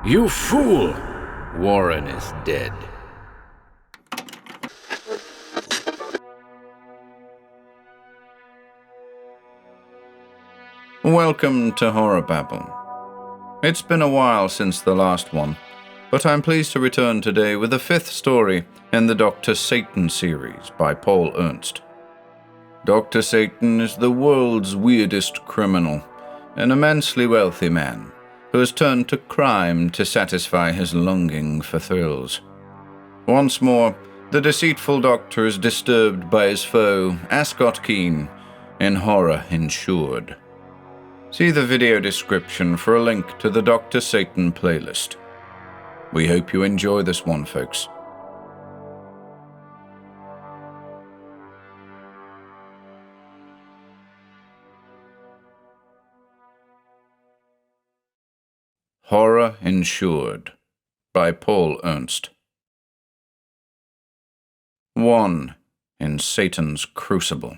You fool! Warren is dead. Welcome to HorrorBabble. It's been a while since the last one, but I'm pleased to return today with the fifth story in the Dr. Satan series by Paul Ernst. Dr. Satan is the world's weirdest criminal, an immensely wealthy man who has turned to crime to satisfy his longing for thrills. Once more, the deceitful doctor is disturbed by his foe, Ascott Keane, in horror Insured. See the video description for a link to the Dr. Satan playlist. We hope you enjoy this one, folks. Horror Insured by Paul Ernst. 1. In Satan's Crucible.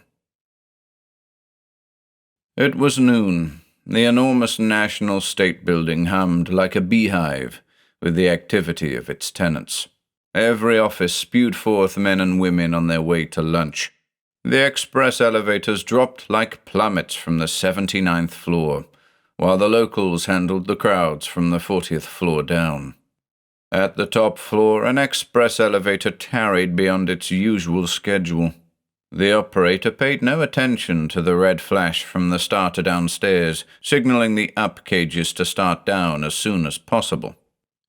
It was noon. The enormous National State Building hummed like a beehive with the activity of its tenants. Every office spewed forth men and women on their way to lunch. The express elevators dropped like plummets from the 79th floor, while the locals handled the crowds from the 40th floor down. At the top floor, an express elevator tarried beyond its usual schedule. The operator paid no attention to the red flash from the starter downstairs, signaling the up cages to start down as soon as possible.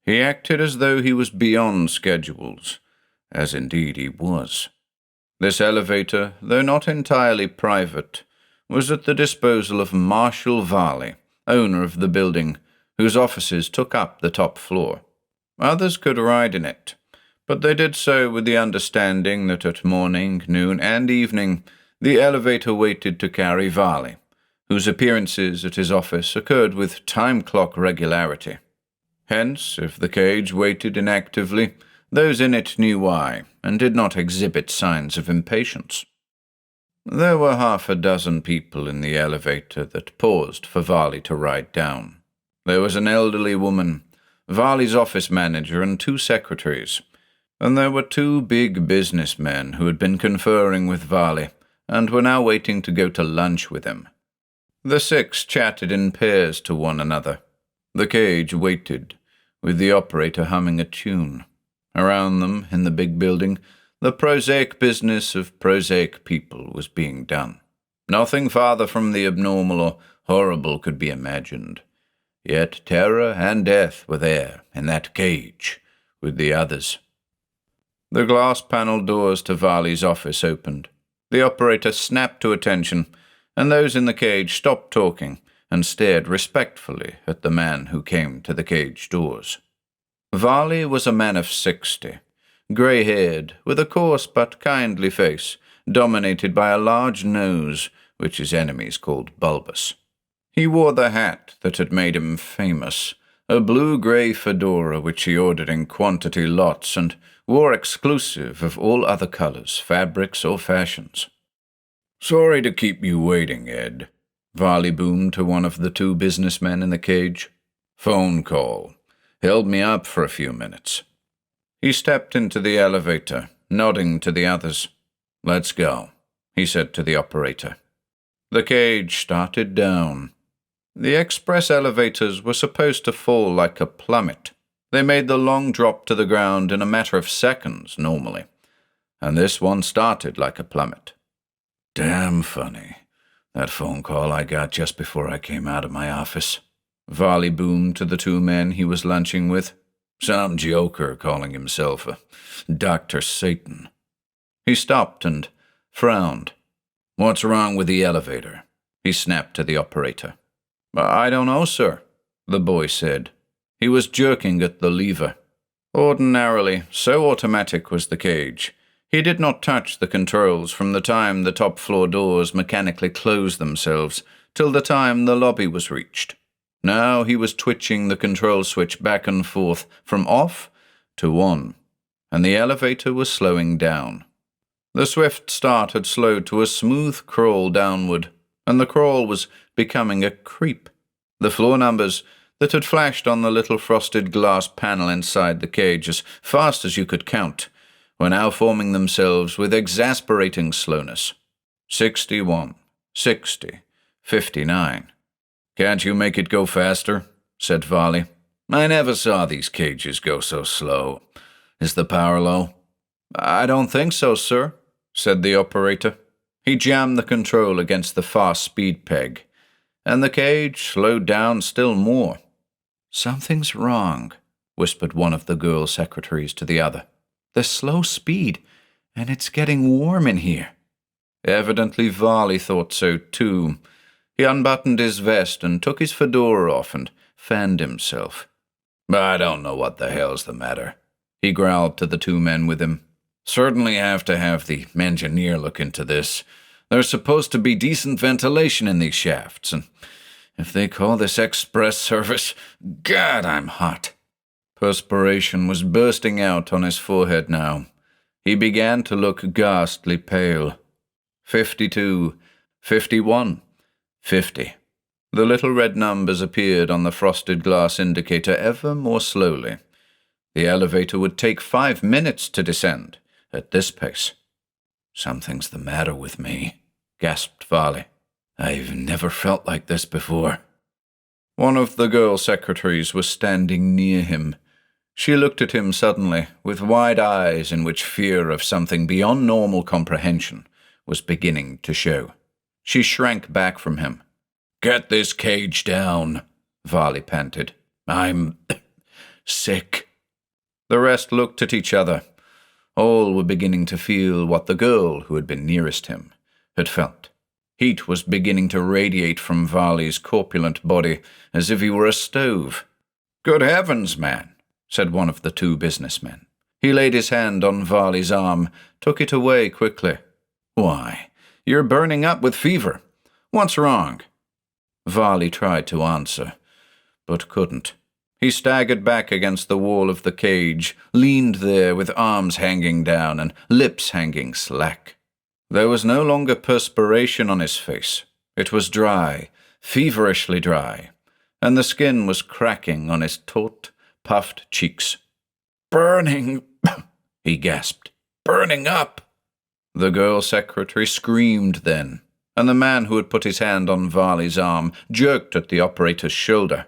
He acted as though he was beyond schedules, as indeed he was. This elevator, though not entirely private, was at the disposal of Marshall Varley, owner of the building, whose offices took up the top floor. Others could ride in it, but they did so with the understanding that at morning, noon, and evening the elevator waited to carry Varley, whose appearances at his office occurred with time clock regularity. Hence, if the cage waited inactively, those in it knew why, and did not exhibit signs of impatience. There were half a dozen people in the elevator that paused for Varley to ride down. There was an elderly woman, Varley's office manager, and 2 secretaries, and there were 2 big businessmen who had been conferring with Varley and were now waiting to go to lunch with him. The 6 chatted in pairs to one another. The cage waited, with the operator humming a tune. Around them, in the big building, the prosaic business of prosaic people was being done. Nothing farther from the abnormal or horrible could be imagined. Yet terror and death were there, in that cage, with the others. The glass-panelled doors to Varley's office opened. The operator snapped to attention, and those in the cage stopped talking and stared respectfully at the man who came to the cage doors. Varley was a man of 60, grey-haired, with a coarse but kindly face, dominated by a large nose, which his enemies called bulbous. He wore the hat that had made him famous, a blue-grey fedora which he ordered in quantity lots and wore exclusive of all other colors, fabrics, or fashions. "Sorry to keep you waiting, Ed," Varley boomed to one of the 2 businessmen in the cage. "Phone call. Held me up for a few minutes." He stepped into the elevator, nodding to the others. "Let's go," he said to the operator. The cage started down. The express elevators were supposed to fall like a plummet. They made the long drop to the ground in a matter of seconds, normally, and this one started like a plummet. "Damn funny, that phone call I got just before I came out of my office," Varley boomed to the 2 men he was lunching with. "Some joker calling himself a Dr. Satan." He stopped and frowned. "What's wrong with the elevator?" he snapped to the operator. "I don't know, sir," the boy said. He was jerking at the lever. Ordinarily, so automatic was the cage, he did not touch the controls from the time the top-floor doors mechanically closed themselves till the time the lobby was reached. Now he was twitching the control switch back and forth from off to on, and the elevator was slowing down. The swift start had slowed to a smooth crawl downward, and the crawl was becoming a creep. The floor numbers, that had flashed on the little frosted glass panel inside the cage as fast as you could count, were now forming themselves with exasperating slowness. 61, 60, 59. "Can't you make it go faster?" said Varley. "I never saw these cages go so slow. Is the power low?" "I don't think so, sir," said the operator. He jammed the control against the fast speed peg, and the cage slowed down still more. "Something's wrong," whispered one of the girl secretaries to the other. "The slow speed, and it's getting warm in here." Evidently Varley thought so too. He unbuttoned his vest and took his fedora off and fanned himself. "I don't know what the hell's the matter," he growled to the two men with him. "Certainly have to have the engineer look into this. There's supposed to be decent ventilation in these shafts, and if they call this express service, God, I'm hot." Perspiration was bursting out on his forehead now. He began to look ghastly pale. 52, 51, 50. The little red numbers appeared on the frosted glass indicator ever more slowly. The elevator would take 5 minutes to descend at this pace. "Something's the matter with me," gasped Varley. "I've never felt like this before." One of the girl secretaries was standing near him. She looked at him suddenly, with wide eyes in which fear of something beyond normal comprehension was beginning to show. She shrank back from him. "Get this cage down," Varley panted. "I'm sick." The rest looked at each other. All were beginning to feel what the girl who had been nearest him had felt. Heat was beginning to radiate from Varley's corpulent body as if he were a stove. "Good heavens, man," said one of the two businessmen. He laid his hand on Varley's arm, took it away quickly. "Why, you're burning up with fever. What's wrong?" Varley tried to answer, but couldn't. He staggered back against the wall of the cage, leaned there with arms hanging down and lips hanging slack. There was no longer perspiration on his face. It was dry, feverishly dry, and the skin was cracking on his taut, puffed cheeks. "Burning," he gasped. "Burning up." The girl secretary screamed then, and the man who had put his hand on Varley's arm jerked at the operator's shoulder.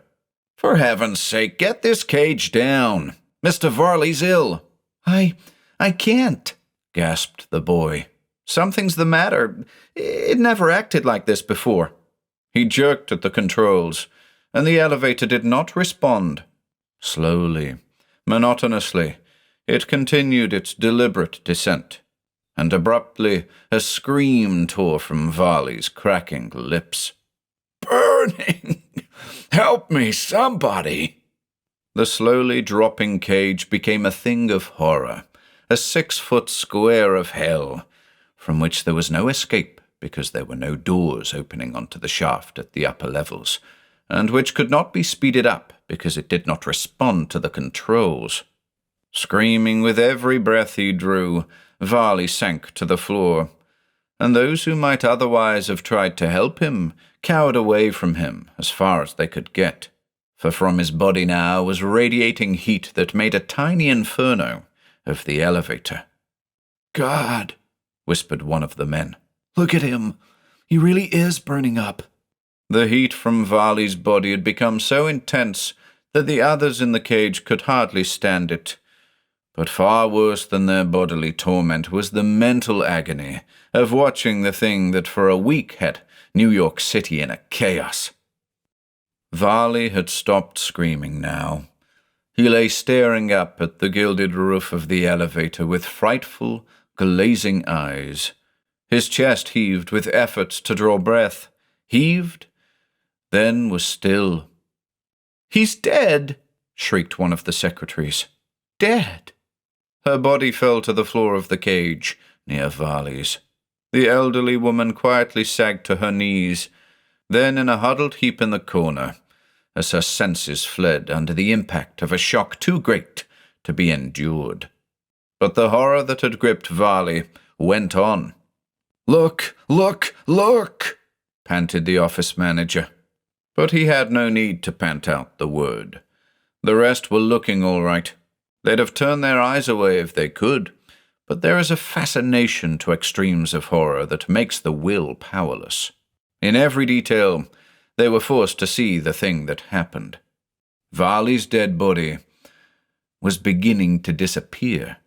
"For heaven's sake, get this cage down. Mr. Varley's ill." I can't," gasped the boy. "Something's the matter. It never acted like this before." He jerked at the controls, and the elevator did not respond. Slowly, monotonously, it continued its deliberate descent, and abruptly a scream tore from Varley's cracking lips. "Burning! Help me, somebody!" The slowly dropping cage became a thing of horror, a 6-foot square of hell, from which there was no escape because there were no doors opening onto the shaft at the upper levels, and which could not be speeded up because it did not respond to the controls. Screaming with every breath he drew, Varley sank to the floor, and those who might otherwise have tried to help him cowered away from him as far as they could get, for from his body now was radiating heat that made a tiny inferno of the elevator. "God," whispered one of the men. "Look at him. He really is burning up." The heat from Varley's body had become so intense that the others in the cage could hardly stand it. But far worse than their bodily torment was the mental agony of watching the thing that for a week had New York City in a chaos. Varley had stopped screaming now. He lay staring up at the gilded roof of the elevator with frightful, glazing eyes. His chest heaved with efforts to draw breath, heaved, then was still. "He's dead!" shrieked one of the secretaries. "Dead!" Her body fell to the floor of the cage, near Varley's. The elderly woman quietly sagged to her knees, then in a huddled heap in the corner, as her senses fled under the impact of a shock too great to be endured. But the horror that had gripped Varley went on. "Look, look, look!" panted the office manager. But he had no need to pant out the word. The rest were looking all right. They'd have turned their eyes away if they could, but there is a fascination to extremes of horror that makes the will powerless. In every detail, they were forced to see the thing that happened. Varley's dead body was beginning to disappear.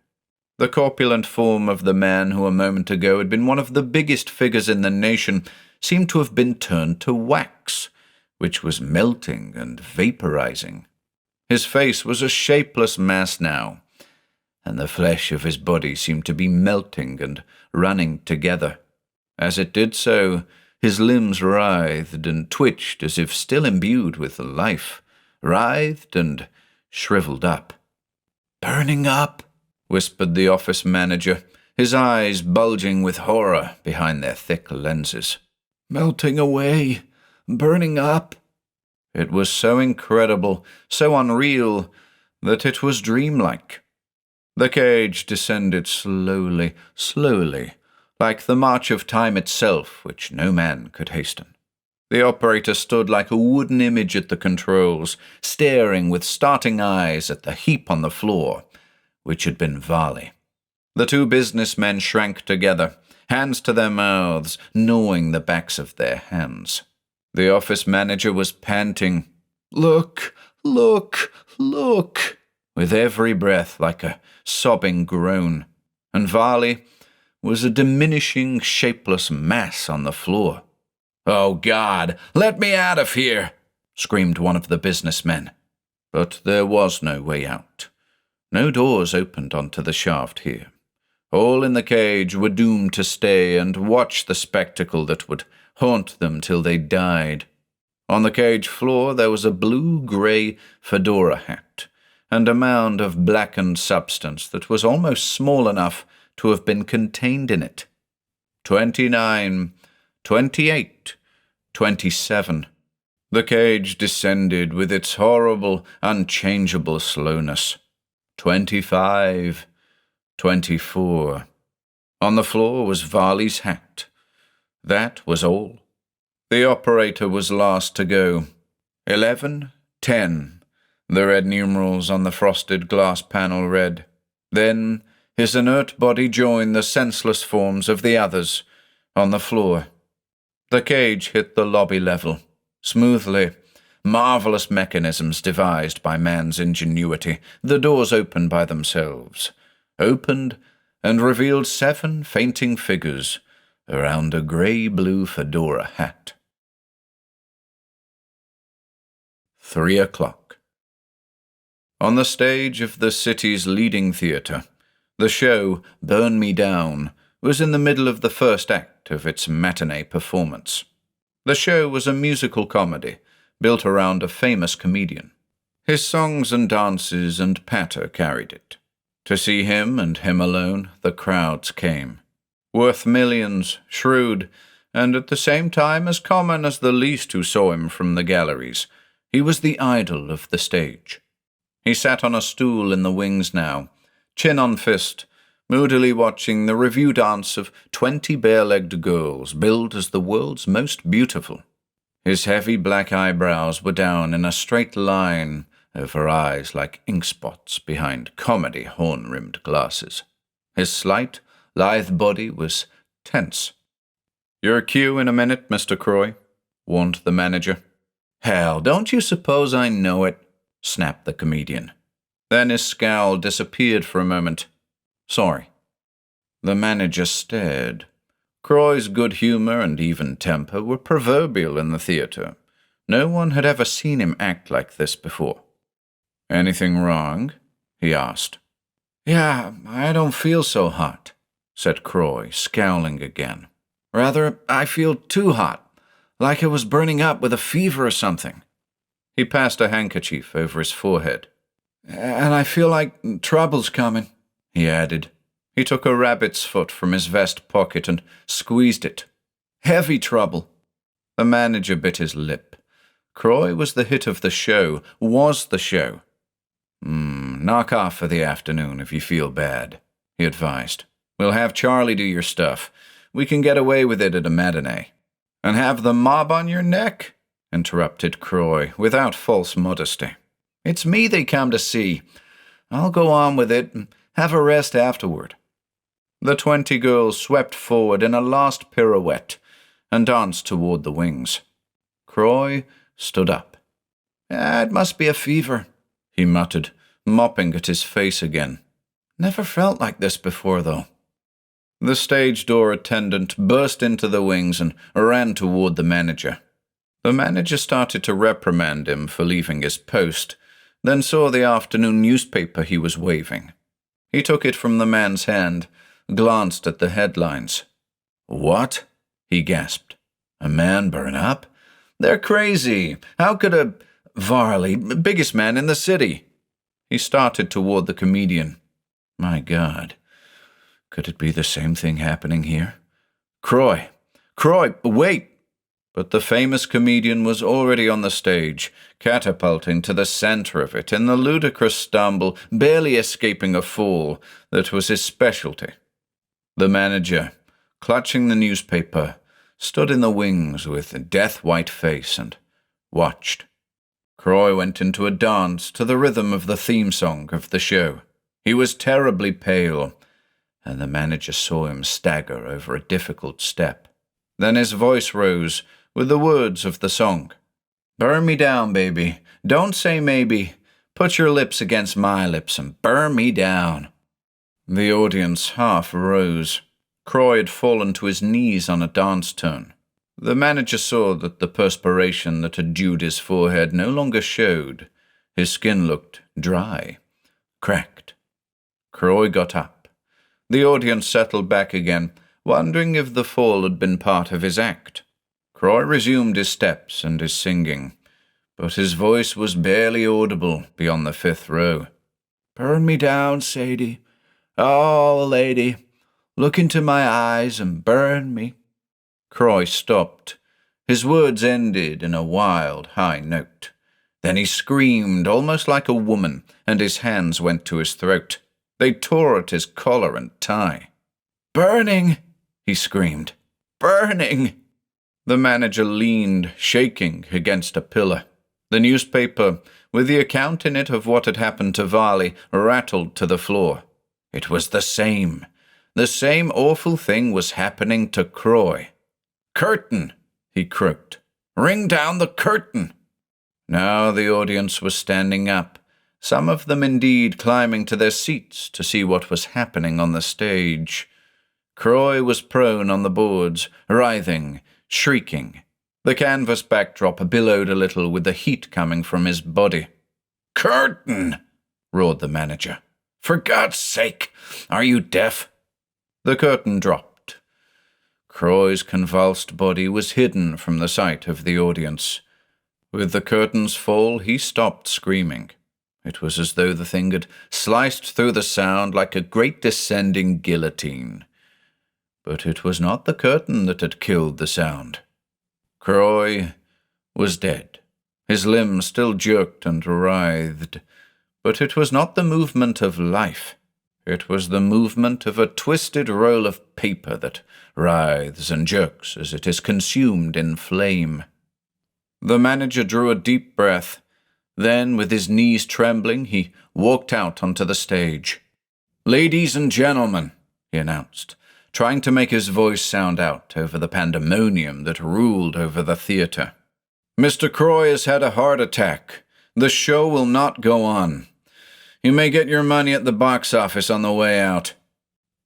The corpulent form of the man who a moment ago had been one of the biggest figures in the nation seemed to have been turned to wax, which was melting and vaporizing. His face was a shapeless mass now, and the flesh of his body seemed to be melting and running together. As it did so, his limbs writhed and twitched as if still imbued with life, writhed and shriveled up. "Burning up," whispered the office manager, his eyes bulging with horror behind their thick lenses. "Melting away, burning up." It was so incredible, so unreal, that it was dreamlike. The cage descended slowly, slowly, like the march of time itself, which no man could hasten. The operator stood like a wooden image at the controls, staring with starting eyes at the heap on the floor, which had been Varley. The two businessmen shrank together, hands to their mouths, gnawing the backs of their hands. The office manager was panting, "Look, look, look," with every breath like a sobbing groan, and Varley was a diminishing, shapeless mass on the floor. "Oh, God, let me out of here!" screamed one of the businessmen. But there was no way out. No doors opened onto the shaft here. All in the cage were doomed to stay and watch the spectacle that would haunt them till they died. On the cage floor there was a blue-gray fedora hat, and a mound of blackened substance that was almost small enough to have been contained in it. 29, 28, 27. The cage descended with its horrible, unchangeable slowness. 25, 24. On the floor was Varley's hat. That was all. The operator was last to go. 11, 10. The red numerals on the frosted glass panel read. Then his inert body joined the senseless forms of the others on the floor. The cage hit the lobby level, smoothly. Marvelous mechanisms devised by man's ingenuity. The doors opened by themselves. Opened and revealed 7 fainting figures around a grey-blue fedora hat. 3 o'clock. On the stage of the city's leading theatre, the show, Burn Me Down, was in the middle of the first act of its matinee performance. The show was a musical comedy, built around a famous comedian. His songs and dances and patter carried it. To see him and him alone, the crowds came. Worth millions, shrewd, and at the same time as common as the least who saw him from the galleries, he was the idol of the stage. He sat on a stool in the wings now, chin on fist, moodily watching the review dance of 20 bare-legged girls billed as the world's most beautiful. His heavy black eyebrows were down in a straight line over eyes like ink spots behind comedy horn-rimmed glasses. His slight, lithe body was tense. "Your cue in a minute, Mr. Croy," warned the manager. "Hell, don't you suppose I know it?" snapped the comedian. Then his scowl disappeared for a moment. "Sorry." The manager stared. Croy's good humor and even temper were proverbial in the theater. No one had ever seen him act like this before. "Anything wrong?" he asked. "Yeah, I don't feel so hot," said Croy, scowling again. "Rather, I feel too hot, like I was burning up with a fever or something." He passed a handkerchief over his forehead. "And I feel like trouble's coming," he added. He took a rabbit's foot from his vest pocket and squeezed it. "Heavy trouble." The manager bit his lip. Croy was the hit of the show, was the show. Knock off for the afternoon if you feel bad," he advised. "We'll have Charlie do your stuff. We can get away with it at a matinee." "And have the mob on your neck?" interrupted Croy, without false modesty. "It's me they come to see. I'll go on with it and have a rest afterward." The 20 girls swept forward in a last pirouette and danced toward the wings. Croy stood up. "It must be a fever," he muttered, mopping at his face again. "Never felt like this before, though." The stage door attendant burst into the wings and ran toward the manager. The manager started to reprimand him for leaving his post, then saw the afternoon newspaper he was waving. He took it from the man's hand, glanced at the headlines. "What?" he gasped. "A man burn up? They're crazy. How could a... Varley, biggest man in the city." He started toward the comedian. My God, could it be the same thing happening here? Croy, wait! But the famous comedian was already on the stage, catapulting to the center of it in the ludicrous stumble, barely escaping a fall that was his specialty. The manager, clutching the newspaper, stood in the wings with a death-white face and watched. Croy went into a dance to the rhythm of the theme song of the show. He was terribly pale, and the manager saw him stagger over a difficult step. Then his voice rose with the words of the song. "Burn me down, baby. Don't say maybe. Put your lips against my lips and burn me down." The audience half rose. Croy had fallen to his knees on a dance turn. The manager saw that the perspiration that had dewed his forehead no longer showed. His skin looked dry, cracked. Croy got up. The audience settled back again, wondering if the fall had been part of his act. Croy resumed his steps and his singing, but his voice was barely audible beyond the 5th row. "Burn me down, Sadie. Oh, lady, look into my eyes and burn me." Croy stopped. His words ended in a wild, high note. Then he screamed, almost like a woman, and his hands went to his throat. They tore at his collar and tie. "Burning!" he screamed. "Burning!" The manager leaned, shaking, against a pillar. The newspaper, with the account in it of what had happened to Varley, rattled to the floor. It was the same. The same awful thing was happening to Croy. "Curtain!" he croaked. "Ring down the curtain!" Now the audience was standing up, some of them indeed climbing to their seats to see what was happening on the stage. Croy was prone on the boards, writhing, shrieking. The canvas backdrop billowed a little with the heat coming from his body. "Curtain!" roared the manager. "For God's sake, are you deaf?" The curtain dropped. Croy's convulsed body was hidden from the sight of the audience. With the curtain's fall, he stopped screaming. It was as though the thing had sliced through the sound like a great descending guillotine. But it was not the curtain that had killed the sound. Croy was dead. His limbs still jerked and writhed, but it was not the movement of life. It was the movement of a twisted roll of paper that writhes and jerks as it is consumed in flame. The manager drew a deep breath. Then, with his knees trembling, he walked out onto the stage. "Ladies and gentlemen," he announced, trying to make his voice sound out over the pandemonium that ruled over the theater. "Mr. Croy has had a heart attack. The show will not go on. You may get your money at the box office on the way out."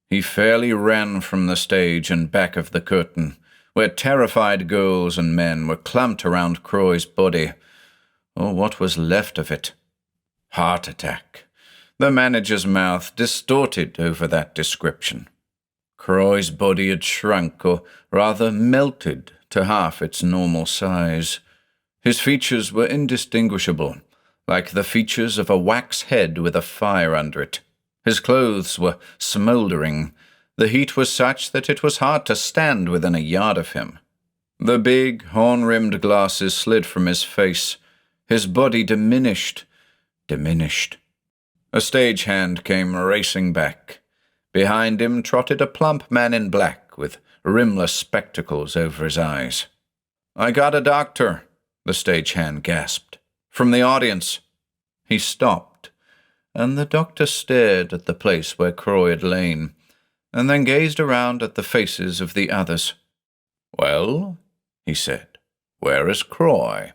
He fairly ran from the stage and back of the curtain, where terrified girls and men were clumped around Croy's body, or what was left of it. Heart attack. The manager's mouth distorted over that description. Croy's body had shrunk, or rather melted, to half its normal size. His features were indistinguishable, like the features of a wax head with a fire under it. His clothes were smouldering. The heat was such that it was hard to stand within a yard of him. The big, horn-rimmed glasses slid from his face. His body diminished. A stagehand came racing back. Behind him trotted a plump man in black with rimless spectacles over his eyes. "I got a doctor," the stagehand gasped. "From the audience." He stopped, and the doctor stared at the place where Croy had lain, and then gazed around at the faces of the others. "Well," he said, "where is Croy?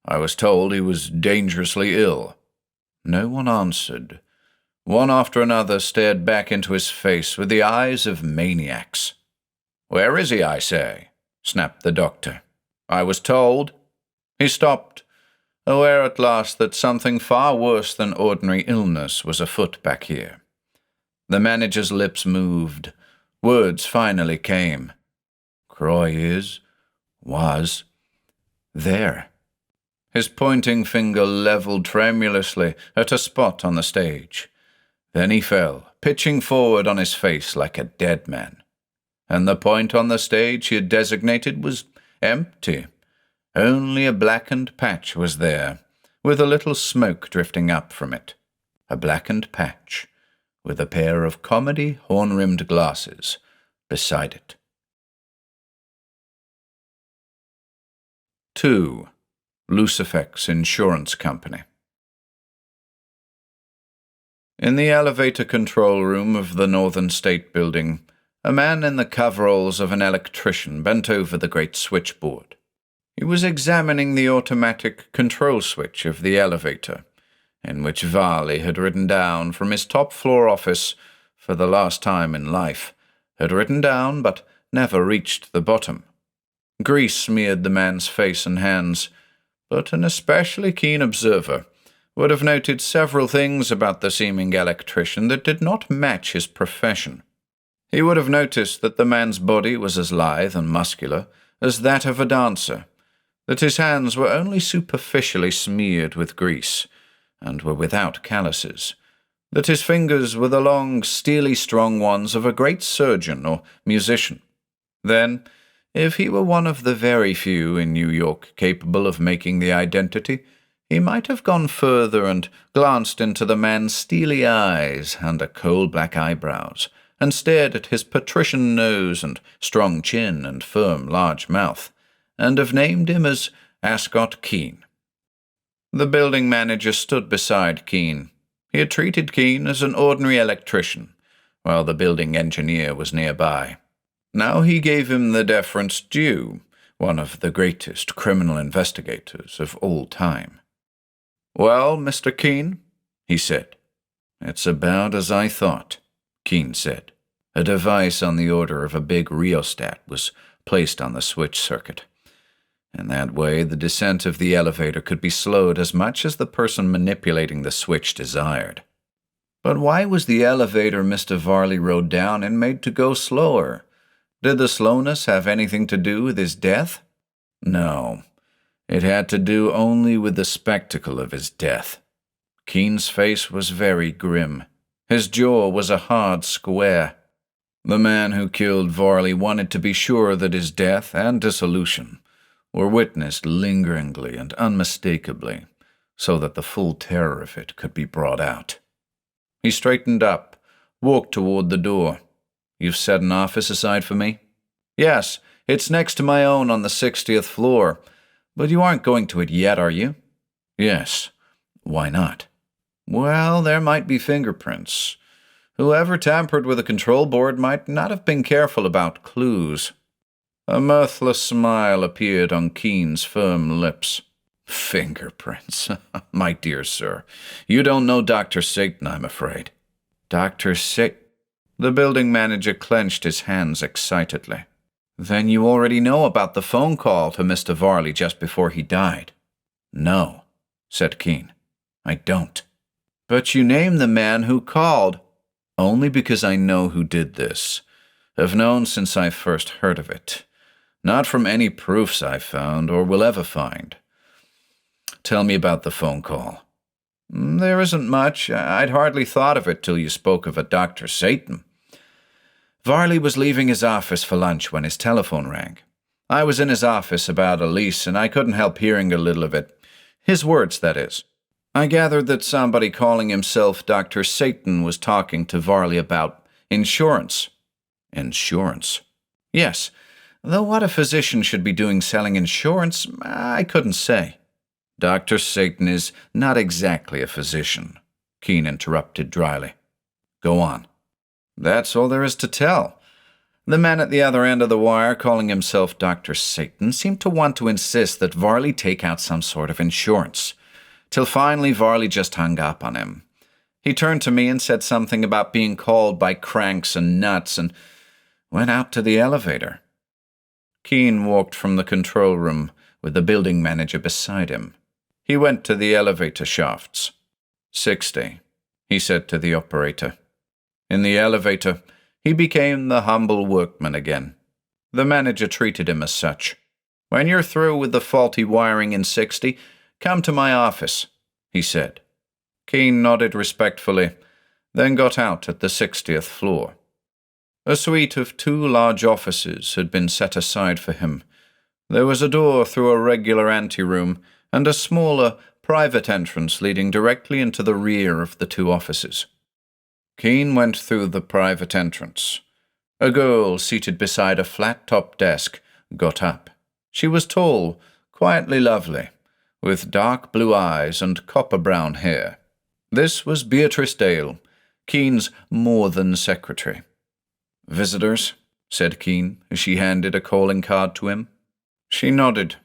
I was told he was dangerously ill." No one answered. One after another stared back into his face with the eyes of maniacs. "Where is he, I say?" snapped the doctor. "I was told—" He stopped, aware at last that something far worse than ordinary illness was afoot back here. The manager's lips moved. Words finally came. "Croy was there." His pointing finger leveled tremulously at a spot on the stage. Then he fell, pitching forward on his face like a dead man. And the point on the stage he had designated was empty. Only a blackened patch was there, with a little smoke drifting up from it. A blackened patch, with a pair of comedy horn-rimmed glasses beside it. 2. Lucifex Insurance Company. In the elevator control room of the Northern State Building, a man in the coveralls of an electrician bent over the great switchboard. He was examining the automatic control switch of the elevator, in which Varley had ridden down from his top-floor office for the last time in life, had ridden down but never reached the bottom. Grease smeared the man's face and hands, but an especially keen observer would have noted several things about the seeming electrician that did not match his profession. He would have noticed that the man's body was as lithe and muscular as that of a dancer, that his hands were only superficially smeared with grease, and were without calluses, that his fingers were the long, steely strong ones of a great surgeon or musician. Then, if he were one of the very few in New York capable of making the identity, he might have gone further and glanced into the man's steely eyes under coal-black eyebrows, and stared at his patrician nose and strong chin and firm, large mouth, and have named him as Ascott Keane. The building manager stood beside Keane. He had treated Keane as an ordinary electrician, while the building engineer was nearby. Now he gave him the deference due, one of the greatest criminal investigators of all time. "Well, Mr. Keane," he said. "It's about as I thought," Keane said. A device on the order of a big rheostat was placed on the switch circuit. In that way, the descent of the elevator could be slowed as much as the person manipulating the switch desired. But why was the elevator Mr. Varley rode down in made to go slower? Did the slowness have anything to do with his death? No. It had to do only with the spectacle of his death. Keane's face was very grim. His jaw was a hard square. The man who killed Varley wanted to be sure that his death and dissolution were witnessed lingeringly and unmistakably, so that the full terror of it could be brought out. He straightened up, walked toward the door. "You've set an office aside for me?" "Yes, it's next to my own on the 60th floor. But you aren't going to it yet, are you?" "Yes. Why not?" "Well, there might be fingerprints. Whoever tampered with the control board might not have been careful about clues." A mirthless smile appeared on Keane's firm lips. "Fingerprints? My dear sir, you don't know Dr. Satan, I'm afraid." "Dr. Satan?" The building manager clenched his hands excitedly. "Then you already know about the phone call to Mr. Varley just before he died." "No," said Keane. "I don't." "But you named the man who called." "Only because I know who did this. Have known since I first heard of it. Not from any proofs I found or will ever find. Tell me about the phone call." "There isn't much. I'd hardly thought of it till you spoke of a Dr. Satan. Varley was leaving his office for lunch when his telephone rang. I was in his office about a lease, and I couldn't help hearing a little of it. His words, that is. I gathered that somebody calling himself Dr. Satan was talking to Varley about insurance." "Insurance?" "Yes. though what a physician should be doing selling insurance, I couldn't say. Dr. Satan is not exactly a physician, Keane interrupted dryly. Go on. That's all there is to tell. The man at the other end of the wire, calling himself Dr. Satan, seemed to want to insist that Varley take out some sort of insurance, till finally Varley just hung up on him. He turned to me and said something about being called by cranks and nuts and went out to the elevator. Keane walked from the control room with the building manager beside him. He went to the elevator shafts. 60, he said to the operator. In the elevator, he became the humble workman again. The manager treated him as such. When you're through with the faulty wiring in 60, come to my office, he said. Keane nodded respectfully, then got out at the 60th floor. A suite of 2 large offices had been set aside for him. There was a door through a regular anteroom and a smaller, private entrance leading directly into the rear of the 2 offices. Keane went through the private entrance. A girl seated beside a flat-top desk got up. She was tall, quietly lovely, with dark blue eyes and copper-brown hair. This was Beatrice Dale, Keane's more-than secretary. Visitors, said Keane as she handed a calling card to him. She nodded.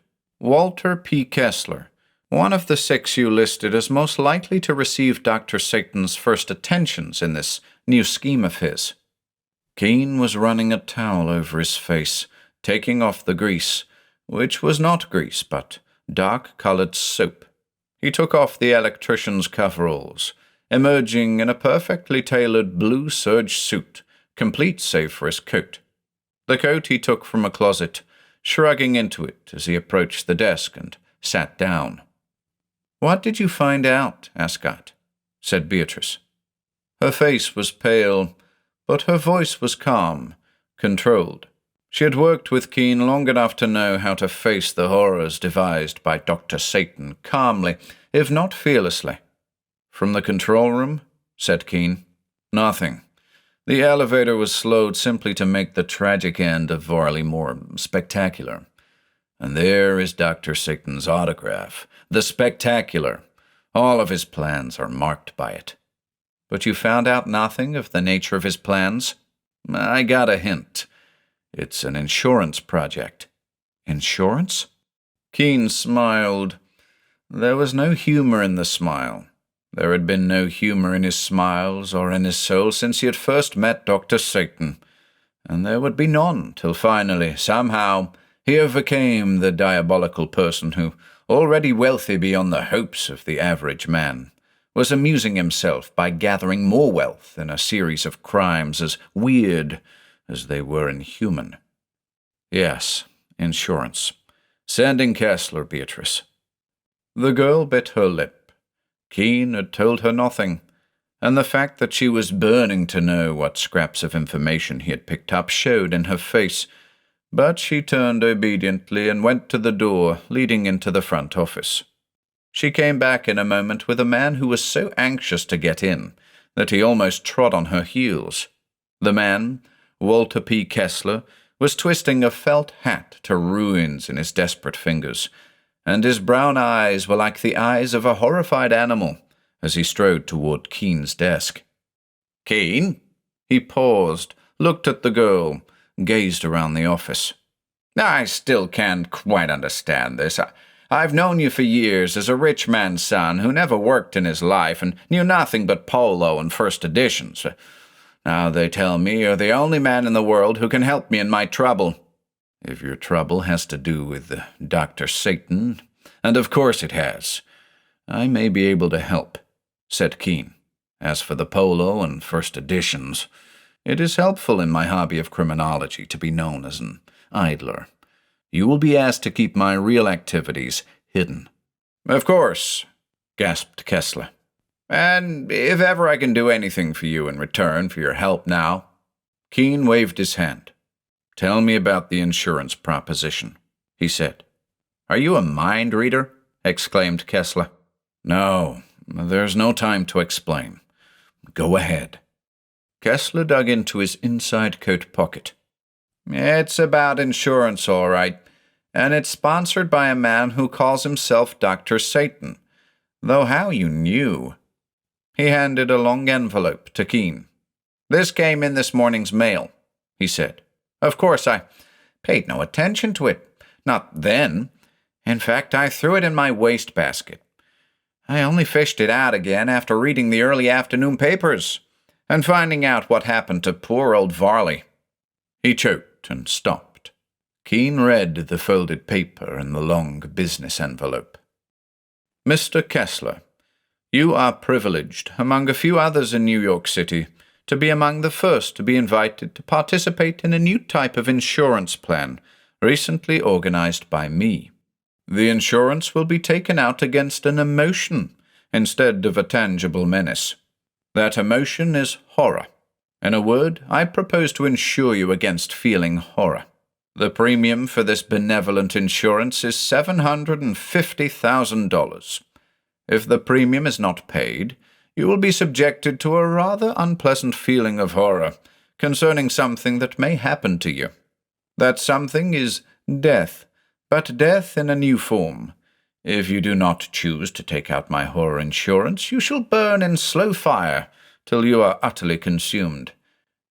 Walter P. Kessler, one of the 6 you listed as most likely to receive Dr. Satan's first attentions in this new scheme of his. Keane was running a towel over his face, taking off the grease, which was not grease but dark-colored soap. He took off the electrician's coveralls, emerging in a perfectly tailored blue serge suit, complete save for his coat. The coat he took from a closet, shrugging into it as he approached the desk and sat down. What did you find out, Ascott? Said Beatrice. Her face was pale, but her voice was calm, controlled. She had worked with Keane long enough to know how to face the horrors devised by Dr. Satan calmly, if not fearlessly. From the control room? Said Keane. Nothing. The elevator was slowed simply to make the tragic end of Varley more spectacular. And there is Dr. Satan's autograph, the spectacular. All of his plans are marked by it. But you found out nothing of the nature of his plans? I got a hint. It's an insurance project. Insurance? Keane smiled. There was no humor in the smile. There had been no humor in his smiles or in his soul since he had first met Dr. Satan, and there would be none till finally, somehow, he overcame the diabolical person who, already wealthy beyond the hopes of the average man, was amusing himself by gathering more wealth in a series of crimes as weird as they were inhuman. Yes, insurance. Sending Kessler, Beatrice. The girl bit her lip. Keane had told her nothing, and the fact that she was burning to know what scraps of information he had picked up showed in her face, but she turned obediently and went to the door leading into the front office. She came back in a moment with a man who was so anxious to get in that he almost trod on her heels. The man, Walter P. Kessler, was twisting a felt hat to ruins in his desperate fingers, and his brown eyes were like the eyes of a horrified animal as he strode toward Keane's desk. Keane? He paused, looked at the girl, gazed around the office. I still can't quite understand this. I've known you for years as a rich man's son who never worked in his life and knew nothing but polo and first editions. Now they tell me you're the only man in the world who can help me in my trouble. If your trouble has to do with Dr. Satan, and of course it has, I may be able to help, said Keane. As for the polo and first editions, it is helpful in my hobby of criminology to be known as an idler. You will be asked to keep my real activities hidden. Of course, gasped Kessler. And if ever I can do anything for you in return for your help now. Keane waved his hand. Tell me about the insurance proposition, he said. Are you a mind reader? Exclaimed Kessler. No, there's no time to explain. Go ahead. Kessler dug into his inside coat pocket. It's about insurance, all right, and it's sponsored by a man who calls himself Dr. Satan, though how you knew. He handed a long envelope to Keane. This came in this morning's mail, he said. Of course, I paid no attention to it. Not then. In fact, I threw it in my wastebasket. I only fished it out again after reading the early afternoon papers and finding out what happened to poor old Varley. He choked and stopped. Keane read the folded paper in the long business envelope. Mr. Kessler, you are privileged, among a few others in New York City, to be among the first to be invited to participate in a new type of insurance plan recently organized by me. The insurance will be taken out against an emotion instead of a tangible menace. That emotion is horror. In a word, I propose to insure you against feeling horror. The premium for this benevolent insurance is $750,000. If the premium is not paid, you will be subjected to a rather unpleasant feeling of horror concerning something that may happen to you. That something is death, but death in a new form. If you do not choose to take out my horror insurance, you shall burn in slow fire till you are utterly consumed.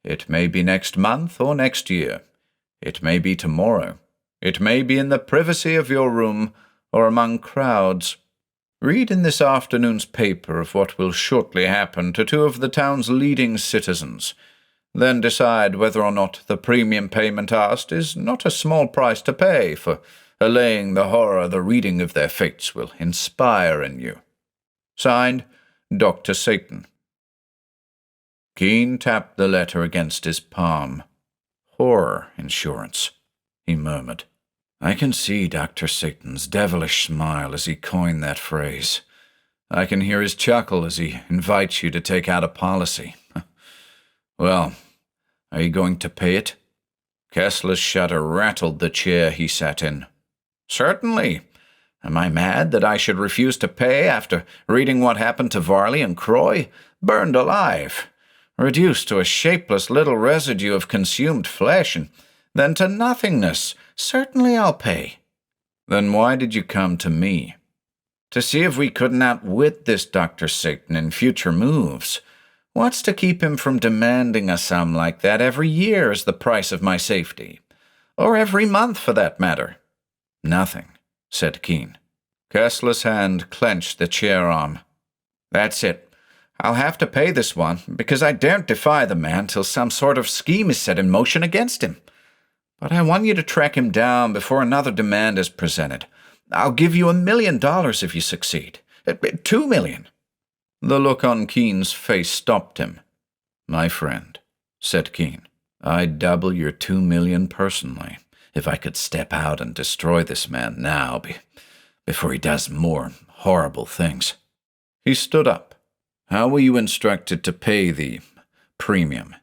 It may be next month or next year. It may be tomorrow. It may be in the privacy of your room or among crowds. Read in this afternoon's paper of what will shortly happen to two of the town's leading citizens. Then decide whether or not the premium payment asked is not a small price to pay for allaying the horror the reading of their fates will inspire in you. Signed, Dr. Satan. Keane tapped the letter against his palm. Horror insurance, he murmured. I can see Dr. Satan's devilish smile as he coined that phrase. I can hear his chuckle as he invites you to take out a policy. Well, are you going to pay it? Kessler's shudder rattled the chair he sat in. Certainly. Am I mad that I should refuse to pay after reading what happened to Varley and Croy? Burned alive, reduced to a shapeless little residue of consumed flesh, and then to nothingness. Certainly I'll pay. Then why did you come to me? To see if we couldn't outwit this Dr. Satan in future moves. What's to keep him from demanding a sum like that every year as the price of my safety? Or every month, for that matter? Nothing, said Keane. Kessler's hand clenched the chair arm. That's it. I'll have to pay this one, because I daren't defy the man till some sort of scheme is set in motion against him. But I want you to track him down before another demand is presented. I'll give you $1 million if you succeed. $2 million. The look on Keane's face stopped him. My friend, said Keane, I'd double your $2 million personally if I could step out and destroy this man now before he does more horrible things. He stood up. How were you instructed to pay the premium?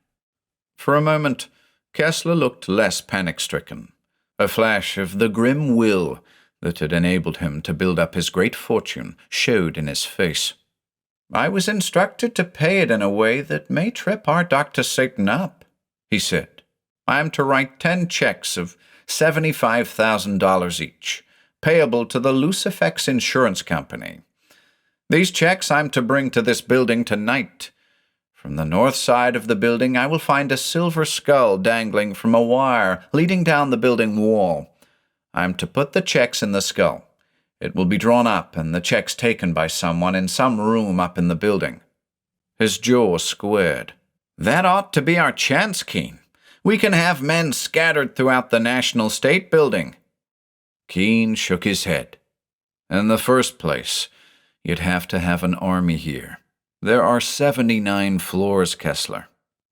For a moment, Kessler looked less panic-stricken. A flash of the grim will that had enabled him to build up his great fortune showed in his face. I was instructed to pay it in a way that may trip our Dr. Satan up, he said. I am to write 10 checks of $75,000 each, payable to the Lucifex Insurance Company. These checks I'm to bring to this building tonight. From the north side of the building I will find a silver skull dangling from a wire leading down the building wall. I am to put the checks in the skull. It will be drawn up and the checks taken by someone in some room up in the building. His jaw squared. That ought to be our chance, Keane. We can have men scattered throughout the National State Building. Keane shook his head. In the first place, you'd have to have an army here. There are 79 floors, Kessler.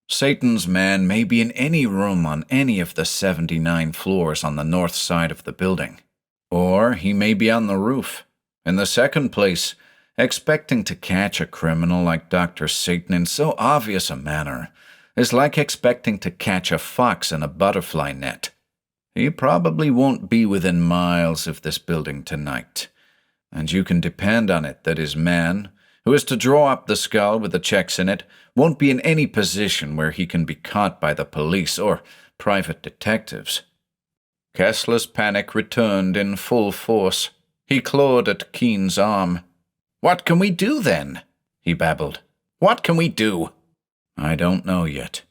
Satan's man may be in any room on any of the 79 floors on the north side of the building. Or he may be on the roof. In the second place, expecting to catch a criminal like Dr. Satan in so obvious a manner is like expecting to catch a fox in a butterfly net. He probably won't be within miles of this building tonight, and you can depend on it that his man, who is to draw up the skull with the checks in it, won't be in any position where he can be caught by the police or private detectives. Kessler's panic returned in full force. He clawed at Keane's arm. "What can we do, then?" he babbled. "What can we do?" "I don't know yet,"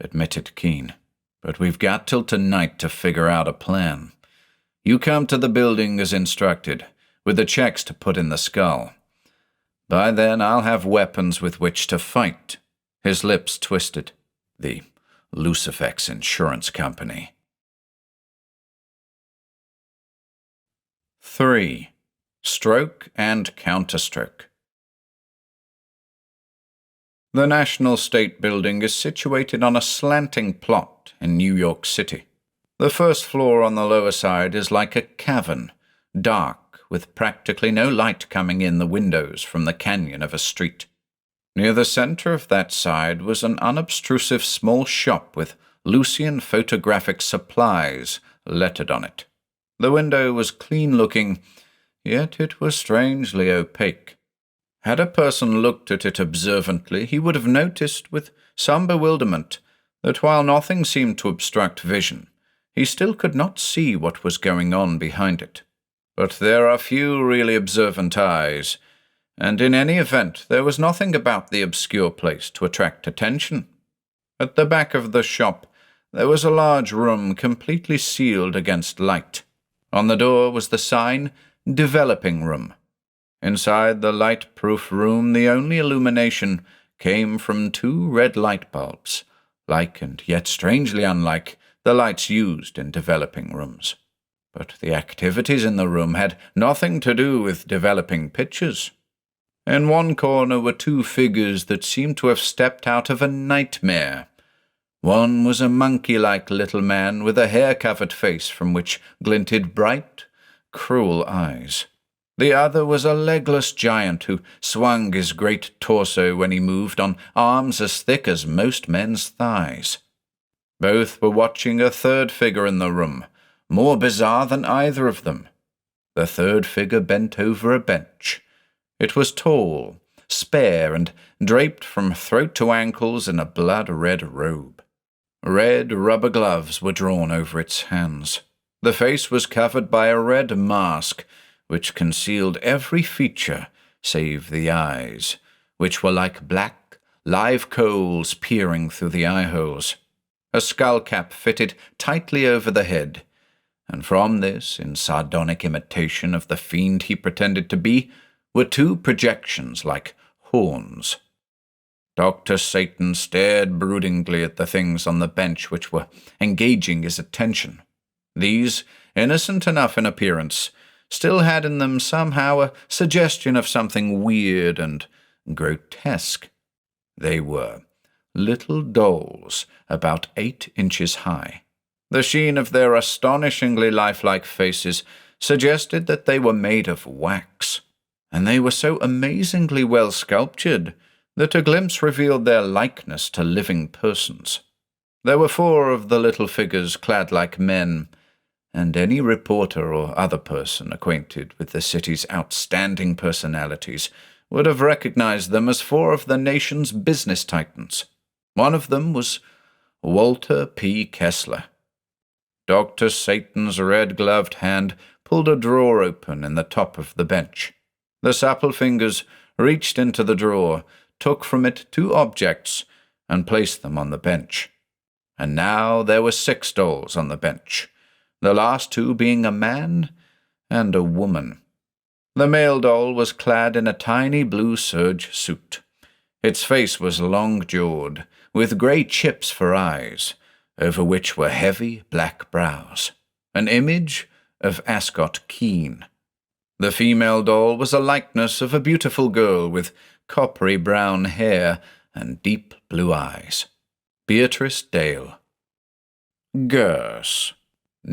admitted Keane. "But we've got till tonight to figure out a plan. You come to the building as instructed, with the checks to put in the skull. By then I'll have weapons with which to fight." His lips twisted. "The Lucifex Insurance Company." 3. Stroke and Counterstroke. The National State Building is situated on a slanting plot in New York City. The first floor on the lower side is like a cavern, dark, with practically no light coming in the windows from the canyon of a street. Near the center of that side was an unobtrusive small shop with Lucian photographic supplies lettered on it. The window was clean-looking, yet it was strangely opaque. Had a person looked at it observantly, he would have noticed with some bewilderment that while nothing seemed to obstruct vision, he still could not see what was going on behind it. But there are few really observant eyes, and in any event there was nothing about the obscure place to attract attention. At the back of the shop there was a large room completely sealed against light. On the door was the sign, "Developing Room." Inside the light-proof room the only illumination came from 2 red light bulbs, like and yet strangely unlike the lights used in developing rooms. But the activities in the room had nothing to do with developing pictures. In one corner were 2 figures that seemed to have stepped out of a nightmare. One was a monkey-like little man with a hair-covered face from which glinted bright, cruel eyes. The other was a legless giant who swung his great torso when he moved on arms as thick as most men's thighs. Both were watching a third figure in the room, more bizarre than either of them. The third figure bent over a bench. It was tall, spare, and draped from throat to ankles in a blood-red robe. Red rubber gloves were drawn over its hands. The face was covered by a red mask, which concealed every feature save the eyes, which were like black, live coals peering through the eye-holes. A skull-cap fitted tightly over the head, and from this, in sardonic imitation of the fiend he pretended to be, were 2 projections like horns. Dr. Satan stared broodingly at the things on the bench which were engaging his attention. These, innocent enough in appearance, still had in them somehow a suggestion of something weird and grotesque. They were little dolls about 8 inches high. The sheen of their astonishingly lifelike faces suggested that they were made of wax, and they were so amazingly well sculptured that a glimpse revealed their likeness to living persons. There were 4 of the little figures clad like men, and any reporter or other person acquainted with the city's outstanding personalities would have recognized them as 4 of the nation's business titans. One of them was Walter P. Kessler. Dr. Satan's red-gloved hand pulled a drawer open in the top of the bench. The supple fingers reached into the drawer, took from it 2 objects, and placed them on the bench. And now there were 6 dolls on the bench, the last 2 being a man and a woman. The male doll was clad in a tiny blue serge suit. Its face was long-jawed, with grey chips for eyes, over which were heavy black brows, an image of Ascott Keane. The female doll was a likeness of a beautiful girl with coppery brown hair and deep blue eyes. Beatrice Dale. "Gus,"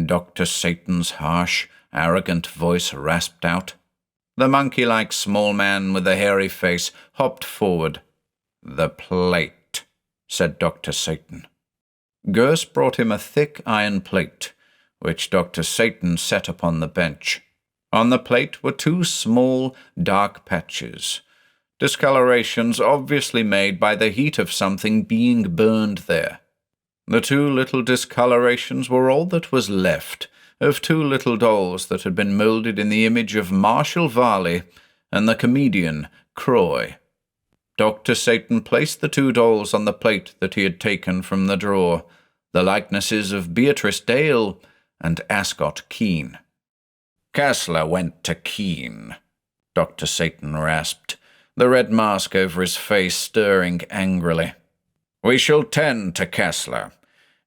Dr. Satan's harsh, arrogant voice rasped out. The monkey-like small man with the hairy face hopped forward. "The plate," said Dr. Satan. Gus brought him a thick iron plate, which Dr. Satan set upon the bench. On the plate were 2 small, dark patches, discolorations obviously made by the heat of something being burned there. The two little discolorations were all that was left of two little dolls that had been moulded in the image of Marshall Varley and the comedian Croy. Dr. Satan placed the two dolls on the plate that he had taken from the drawer, the likenesses of Beatrice Dale and Ascott Keane. "Kessler went to Keane," Dr. Satan rasped, the red mask over his face stirring angrily. "We shall tend to Kessler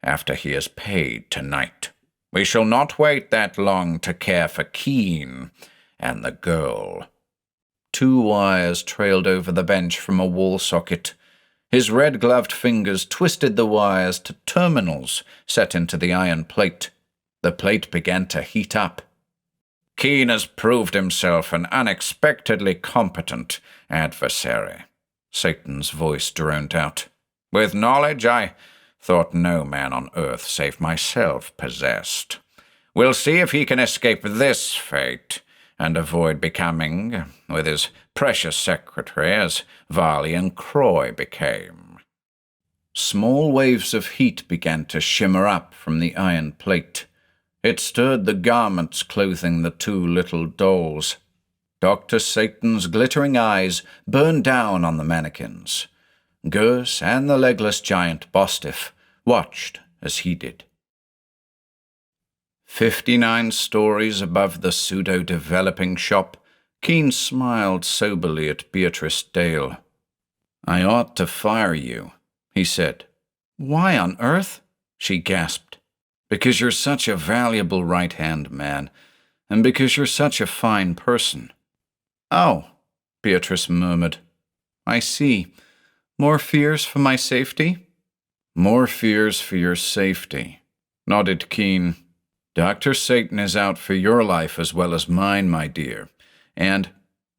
after he is paid tonight. We shall not wait that long to care for Keane and the girl." Two wires trailed over the bench from a wall socket. His red-gloved fingers twisted the wires to terminals set into the iron plate. The plate began to heat up. "Keane has proved himself an unexpectedly competent adversary," Satan's voice droned out. "With knowledge I thought no man on earth save myself possessed. We'll see if he can escape this fate and avoid becoming, with his precious secretary, as Varley and Croy became." Small waves of heat began to shimmer up from the iron plate. It stirred the garments clothing the two little dolls. Dr. Satan's glittering eyes burned down on the mannequins. Gurse and the legless giant Bostiff watched as he did. 59 stories above the pseudo-developing shop, Keane smiled soberly at Beatrice Dale. "I ought to fire you," he said. "Why on earth?" she gasped. "Because you're such a valuable right-hand man, and because you're such a fine person." "Oh," Beatrice murmured. "I see. More fears for my safety?" "More fears for your safety," nodded Keane. "Dr. Satan is out for your life as well as mine, my dear, and—"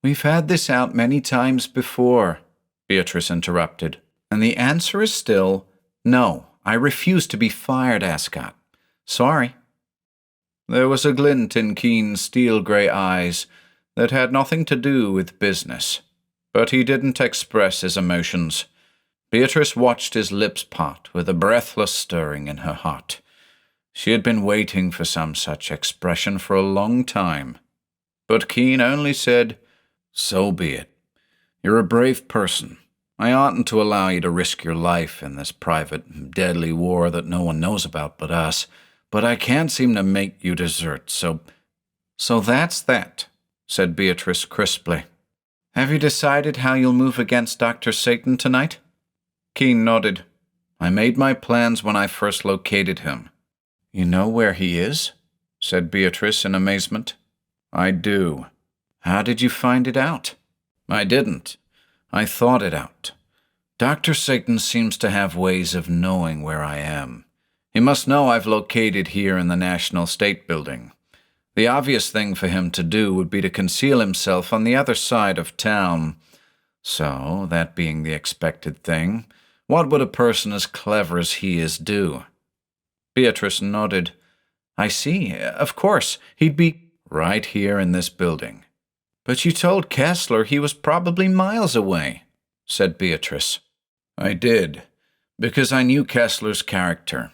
"We've had this out many times before," Beatrice interrupted, "and the answer is still, no, I refuse to be fired, Ascott. Sorry." There was a glint in Keane's steel-grey eyes that had nothing to do with business, but he didn't express his emotions. Beatrice watched his lips part with a breathless stirring in her heart. She had been waiting for some such expression for a long time. But Keane only said, "So be it. You're a brave person. I oughtn't to allow you to risk your life in this private, deadly war that no one knows about but us, but I can't seem to make you desert, so—" "So that's that," said Beatrice crisply. "Have you decided how you'll move against Dr. Satan tonight?" Keane nodded. "I made my plans when I first located him." "You know where he is?" said Beatrice in amazement. "I do." "How did you find it out?" "I didn't. I thought it out. Dr. Satan seems to have ways of knowing where I am. He must know I've located here in the National State Building. The obvious thing for him to do would be to conceal himself on the other side of town. So, that being the expected thing, what would a person as clever as he is do?" Beatrice nodded. "I see. Of course, he'd be right here in this building." "But you told Kessler he was probably miles away," said Beatrice. "I did, because I knew Kessler's character.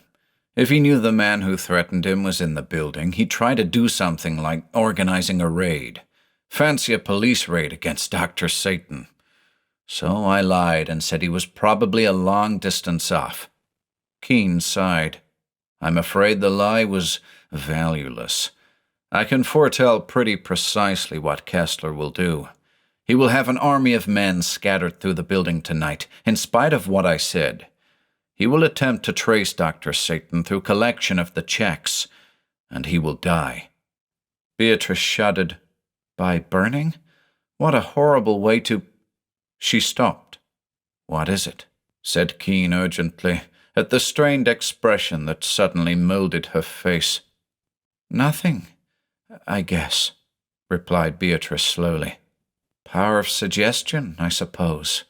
If he knew the man who threatened him was in the building, he'd try to do something like organizing a raid. Fancy a police raid against Dr. Satan. So I lied and said he was probably a long distance off." Keane sighed. "I'm afraid the lie was valueless. I can foretell pretty precisely what Kessler will do. He will have an army of men scattered through the building tonight, in spite of what I said. He will attempt to trace Dr. Satan through collection of the checks, and he will die." Beatrice shuddered. "By burning? What a horrible way to—" She stopped. "What is it?" said Keane urgently, at the strained expression that suddenly molded her face. "Nothing, I guess," replied Beatrice slowly. "Power of suggestion, I suppose.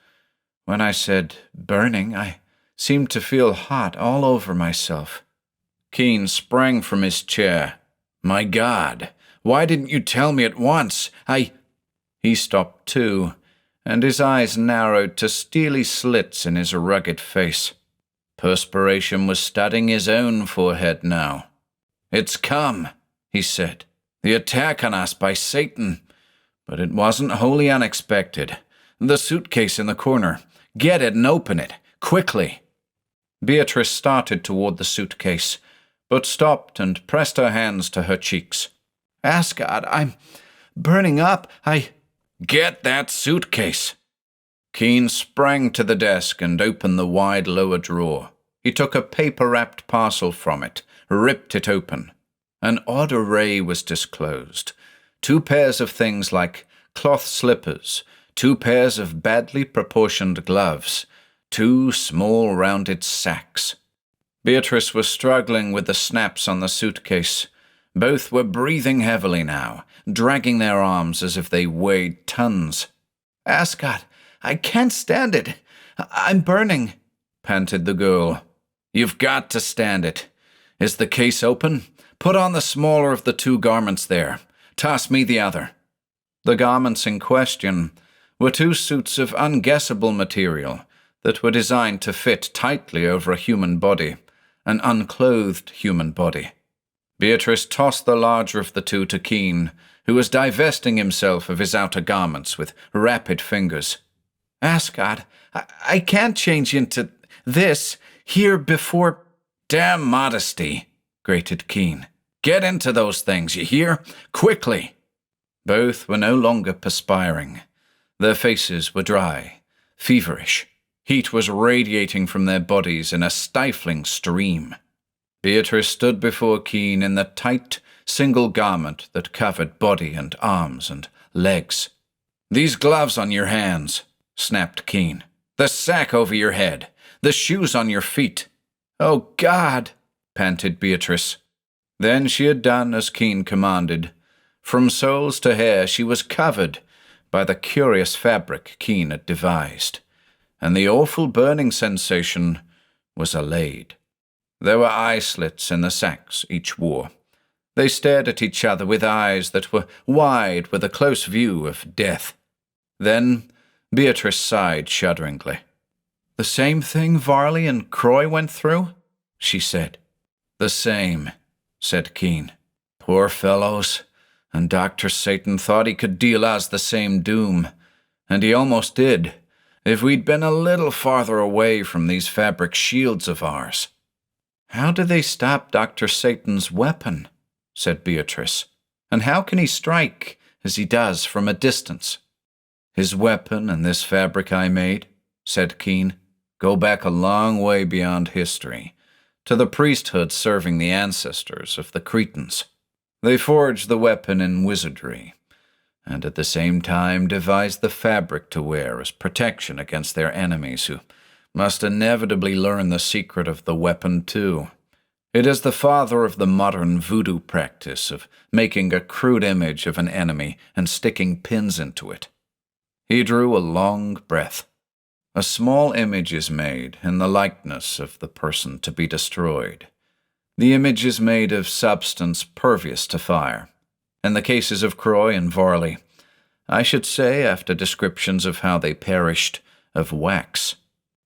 When I said burning, I seemed to feel hot all over myself." Keane sprang from his chair. "My God, why didn't you tell me at once? He stopped too, and his eyes narrowed to steely slits in his rugged face. Perspiration was studding his own forehead now. "It's come," he said. "The attack on us by Satan. But it wasn't wholly unexpected. The suitcase in the corner. Get it and open it. Quickly." Beatrice started toward the suitcase, but stopped and pressed her hands to her cheeks. "Ascott, I'm burning up. Get that suitcase." Keane sprang to the desk and opened the wide lower drawer. He took a paper-wrapped parcel from it, ripped it open. An odd array was disclosed. 2 pairs of things like cloth slippers, 2 pairs of badly proportioned gloves, 2 small rounded sacks. Beatrice was struggling with the snaps on the suitcase. Both were breathing heavily now, dragging their arms as if they weighed tons. "Ascott, I can't stand it. I'm burning," panted the girl. "You've got to stand it. Is the case open? Put on the smaller of the 2 garments there. Toss me the other." The garments in question were 2 suits of unguessable material that were designed to fit tightly over a human body, an unclothed human body. Beatrice tossed the larger of the 2 to Keane, who was divesting himself of his outer garments with rapid fingers. "Ascott, I can't change into this here before—" "Damn modesty," grated Keane. "Get into those things, you hear? Quickly!" Both were no longer perspiring. Their faces were dry, feverish. Heat was radiating from their bodies in a stifling stream. Beatrice stood before Keane in the tight, single garment that covered body and arms and legs. "These gloves on your hands," snapped Keane. "The sack over your head. The shoes on your feet." "Oh, God!" panted Beatrice. Then she had done as Keane commanded. From soles to hair she was covered by the curious fabric Keane had devised, and the awful burning sensation was allayed. There were eye slits in the sacks each wore. They stared at each other with eyes that were wide with a close view of death. Then Beatrice sighed shudderingly. "The same thing Varley and Croy went through?" she said. "The same," said Keane. "Poor fellows, and Dr. Satan thought he could deal us the same doom, and he almost did, if we'd been a little farther away from these fabric shields of ours." "How do they stop Dr. Satan's weapon?" said Beatrice. "And how can he strike as he does from a distance?" "His weapon and this fabric I made," said Keane, "go back a long way beyond history, to the priesthood serving the ancestors of the Cretans. They forged the weapon in wizardry, and at the same time devised the fabric to wear as protection against their enemies, who must inevitably learn the secret of the weapon too. It is the father of the modern voodoo practice of making a crude image of an enemy and sticking pins into it." He drew a long breath. "A small image is made in the likeness of the person to be destroyed. The image is made of substance pervious to fire. In the cases of Croy and Varley, I should say, after descriptions of how they perished, of wax.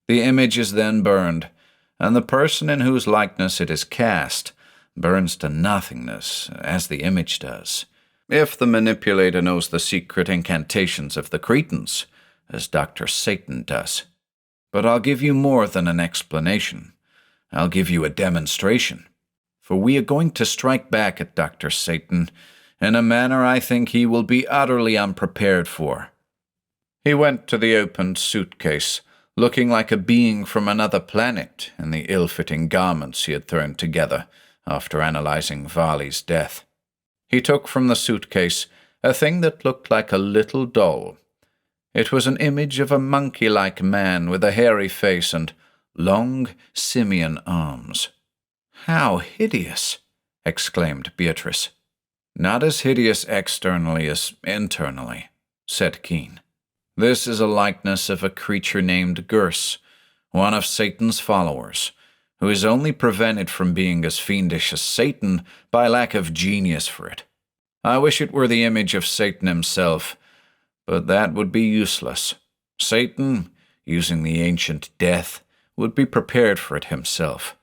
The image is then burned, and the person in whose likeness it is cast burns to nothingness, as the image does, if the manipulator knows the secret incantations of the Cretans, as Dr. Satan does. But I'll give you more than an explanation. I'll give you a demonstration. For we are going to strike back at Dr. Satan in a manner I think he will be utterly unprepared for." He went to the opened suitcase, looking like a being from another planet in the ill-fitting garments he had thrown together after analyzing Varley's death. He took from the suitcase a thing that looked like a little doll. It was an image of a monkey-like man with a hairy face and long, simian arms. "How hideous!" exclaimed Beatrice. "Not as hideous externally as internally," said Keane. "This is a likeness of a creature named Gurs, one of Satan's followers, who is only prevented from being as fiendish as Satan by lack of genius for it. I wish it were the image of Satan himself, but that would be useless. Satan, using the ancient death, would be prepared for it himself.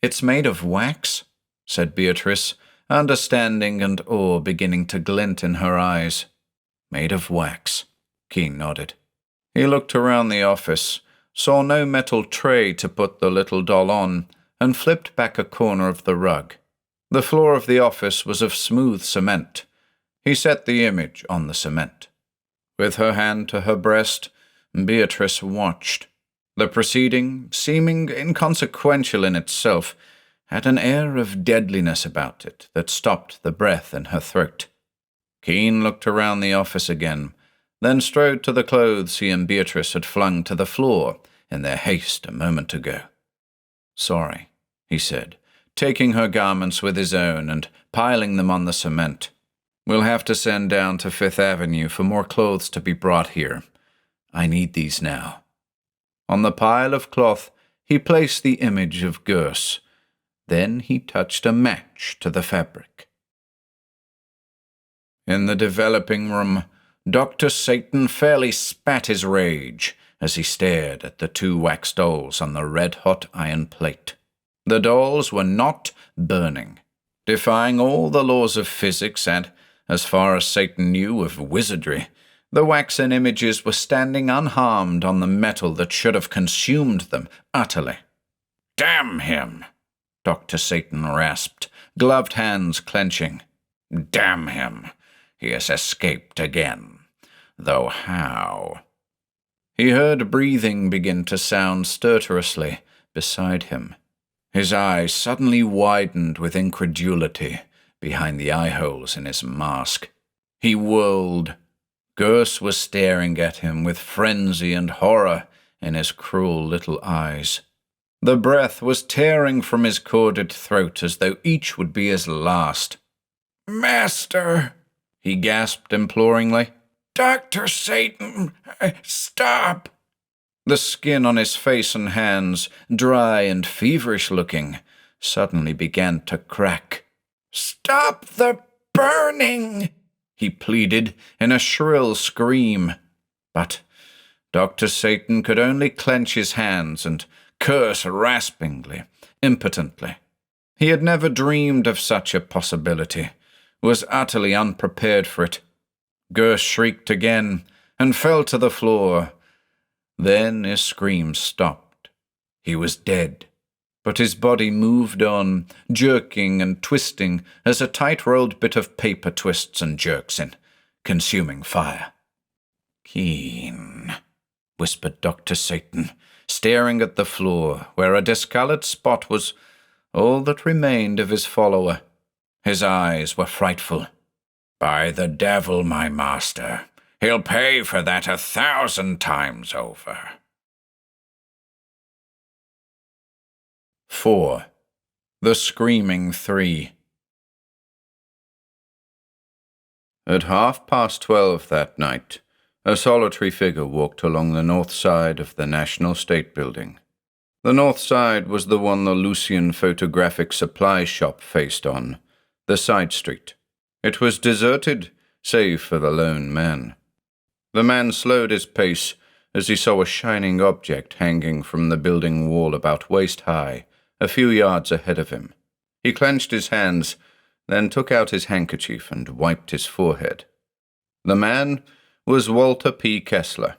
"It's made of wax?" said Beatrice, understanding and awe beginning to glint in her eyes. "Made of wax," Keane nodded. He looked around the office, saw no metal tray to put the little doll on, and flipped back a corner of the rug. The floor of the office was of smooth cement. He set the image on the cement. With her hand to her breast, Beatrice watched. The proceeding, seeming inconsequential in itself, had an air of deadliness about it that stopped the breath in her throat. Keane looked around the office again, then strode to the clothes he and Beatrice had flung to the floor in their haste a moment ago. "Sorry," he said, taking her garments with his own and piling them on the cement. "We'll have to send down to Fifth Avenue for more clothes to be brought here. I need these now." On the pile of cloth, he placed the image of Gers. Then he touched a match to the fabric. In the developing room, Dr. Satan fairly spat his rage as he stared at the two wax dolls on the red-hot iron plate. The dolls were not burning, defying all the laws of physics and, as far as Satan knew, of wizardry. The waxen images were standing unharmed on the metal that should have consumed them utterly. "Damn him!" Dr. Satan rasped, gloved hands clenching. "Damn him! He has escaped again. Though how?" He heard breathing begin to sound stertorously beside him. His eyes suddenly widened with incredulity behind the eye holes in his mask. He whirled. Gers was staring at him with frenzy and horror in his cruel little eyes. The breath was tearing from his corded throat as though each would be his last. "Master," he gasped imploringly. "Dr. Satan, stop!" The skin on his face and hands, dry and feverish-looking, suddenly began to crack. "Stop the burning!" he pleaded in a shrill scream. But Dr. Satan could only clench his hands and curse raspingly, impotently. He had never dreamed of such a possibility, was utterly unprepared for it. Gers shrieked again and fell to the floor. Then his screams stopped. He was dead, but his body moved on, jerking and twisting as a tight-rolled bit of paper twists and jerks in consuming fire. "Keane," whispered Dr. Satan, staring at the floor where a discolored spot was all that remained of his follower. His eyes were frightful. "By the devil, my master, he'll pay for that 1,000 times over." 4. The Screaming Three. At 12:30 that night, a solitary figure walked along the north side of the National State Building. The north side was the one the Lucian Photographic Supply Shop faced on, the side street. It was deserted, save for the lone man. The man slowed his pace as he saw a shining object hanging from the building wall about waist-high, a few yards ahead of him. He clenched his hands, then took out his handkerchief and wiped his forehead. The man was Walter P. Kessler,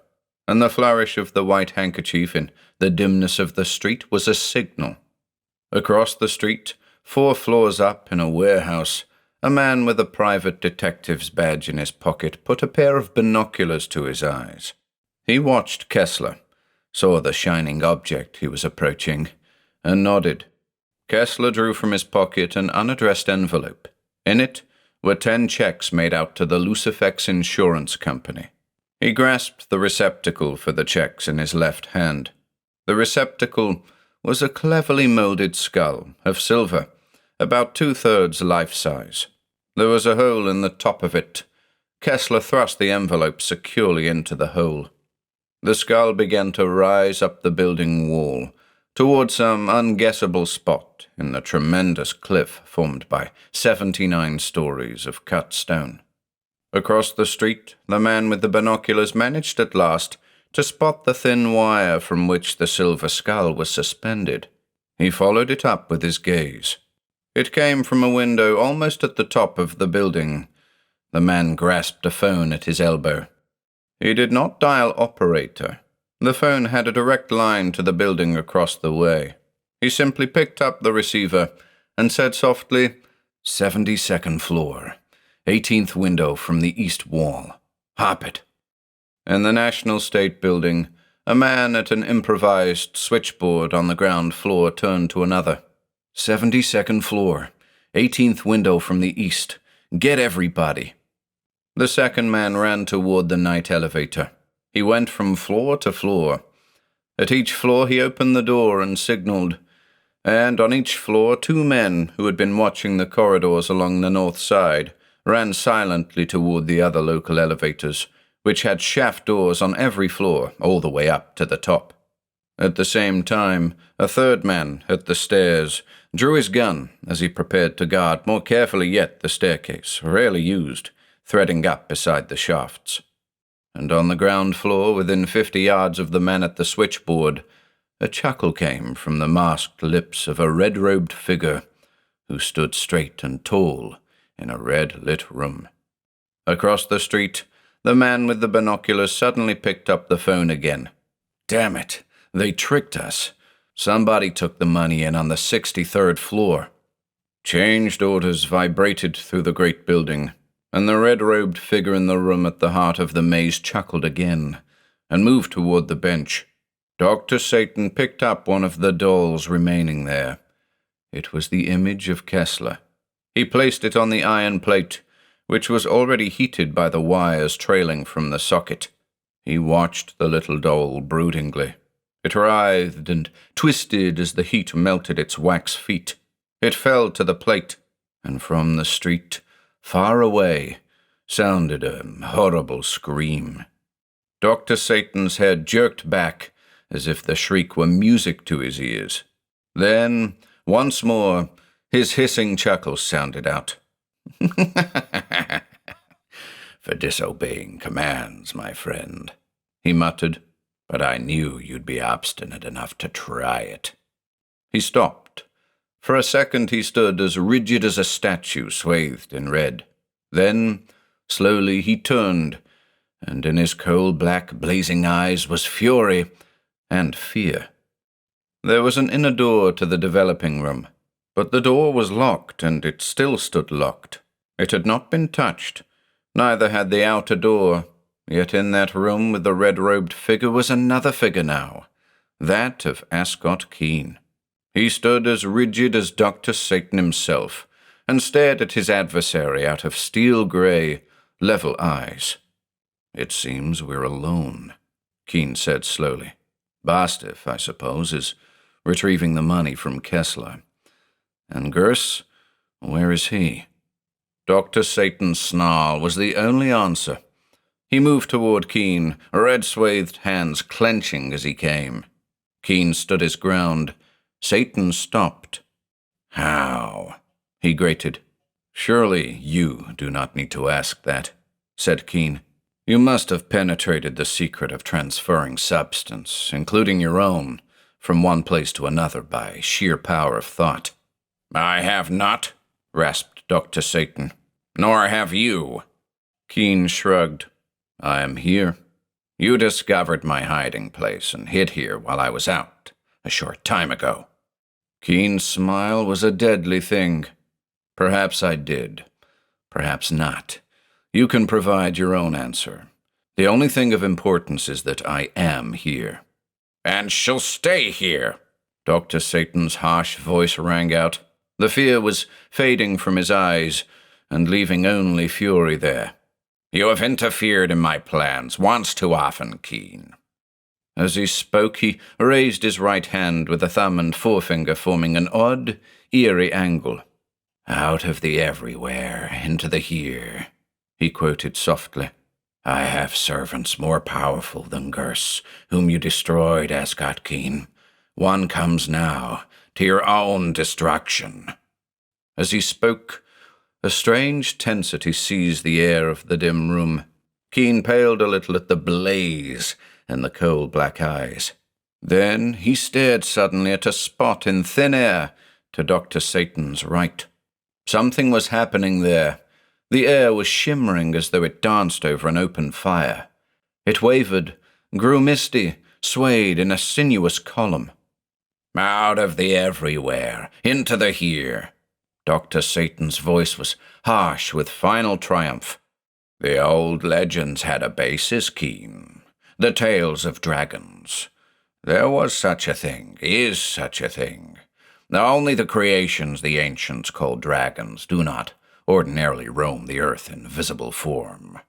and the flourish of the white handkerchief in the dimness of the street was a signal. Across the street, 4 floors up in a warehouse, a man with a private detective's badge in his pocket put a pair of binoculars to his eyes. He watched Kessler, saw the shining object he was approaching, and nodded. Kessler drew from his pocket an unaddressed envelope. In it were 10 checks made out to the Lucifex Insurance Company. He grasped the receptacle for the checks in his left hand. The receptacle was a cleverly molded skull of silver, about 2/3 life-size. There was a hole in the top of it. Kessler thrust the envelope securely into the hole. The skull began to rise up the building wall, toward some unguessable spot in the tremendous cliff formed by 79 stories of cut stone. Across the street, the man with the binoculars managed at last to spot the thin wire from which the silver skull was suspended. He followed it up with his gaze. It came from a window almost at the top of the building. The man grasped a phone at his elbow. He did not dial operator. The phone had a direct line to the building across the way. He simply picked up the receiver and said softly, 72nd floor, 18th window from the east wall. Hop it. In the National State Building, a man at an improvised switchboard on the ground floor turned to another. 72nd floor, 18th window from the east. Get everybody. The second man ran toward the night elevator. He went from floor to floor. At each floor he opened the door and signaled, and on each floor 2 men who had been watching the corridors along the north side ran silently toward the other local elevators, which had shaft doors on every floor all the way up to the top. At the same time, a third man at the stairs drew his gun as he prepared to guard more carefully yet the staircase, rarely used, threading up beside the shafts. And on the ground floor, within 50 yards of the man at the switchboard, a chuckle came from the masked lips of a red-robed figure who stood straight and tall in a red-lit room. Across the street, the man with the binoculars suddenly picked up the phone again. Damn it, they tricked us. Somebody took the money in on the 63rd floor. Changed orders vibrated through the great building, and the red-robed figure in the room at the heart of the maze chuckled again and moved toward the bench. Dr. Satan picked up one of the dolls remaining there. It was the image of Kessler. He placed it on the iron plate, which was already heated by the wires trailing from the socket. He watched the little doll broodingly. It writhed and twisted as the heat melted its wax feet. It fell to the plate, and from the street, far away, sounded a horrible scream. Dr. Satan's head jerked back as if the shriek were music to his ears. Then, once more, his hissing chuckle sounded out. For disobeying commands, my friend, he muttered, but I knew you'd be obstinate enough to try it. He stopped. For a second he stood as rigid as a statue swathed in red. Then, slowly he turned, and in his coal-black blazing eyes was fury and fear. There was an inner door to the developing room, but the door was locked, and it still stood locked. It had not been touched. Neither had the outer door. Yet in that room with the red-robed figure was another figure now, that of Ascott Keane. He stood as rigid as Dr. Satan himself, and stared at his adversary out of steel-gray, level eyes. "It seems we're alone," Keane said slowly. "Bastiff, I suppose, is retrieving the money from Kessler. And Gers, where is he?" Dr. Satan's snarl was the only answer. He moved toward Keane, red-swathed hands clenching as he came. Keane stood his ground. Satan stopped. "How?" he grated. "Surely you do not need to ask that," said Keane. "You must have penetrated the secret of transferring substance, including your own, from one place to another by sheer power of thought." "I have not," rasped Dr. Satan. "Nor have you." Keane shrugged. "I am here. You discovered my hiding place and hid here while I was out, a short time ago." Keane's smile was a deadly thing. "Perhaps I did. Perhaps not. You can provide your own answer. The only thing of importance is that I am here." "And she'll stay here," Dr. Satan's harsh voice rang out. The fear was fading from his eyes and leaving only fury there. "You have interfered in my plans once too often, Keane." As he spoke, he raised his right hand with a thumb and forefinger forming an odd, eerie angle. "Out of the everywhere, into the here," he quoted softly. "I have servants more powerful than Gers, whom you destroyed, Ascott Keane. One comes now, to your own destruction." As he spoke, a strange tensity seized the air of the dim room. Keane paled a little at the blaze and the coal-black eyes. Then he stared suddenly at a spot in thin air to Dr. Satan's right. Something was happening there. The air was shimmering as though it danced over an open fire. It wavered, grew misty, swayed in a sinuous column. "Out of the everywhere, into the here." Dr. Satan's voice was harsh with final triumph. "The old legends had a basis, Keane. The tales of dragons. There was such a thing, is such a thing. Only the creations the ancients called dragons do not ordinarily roam the earth in visible form."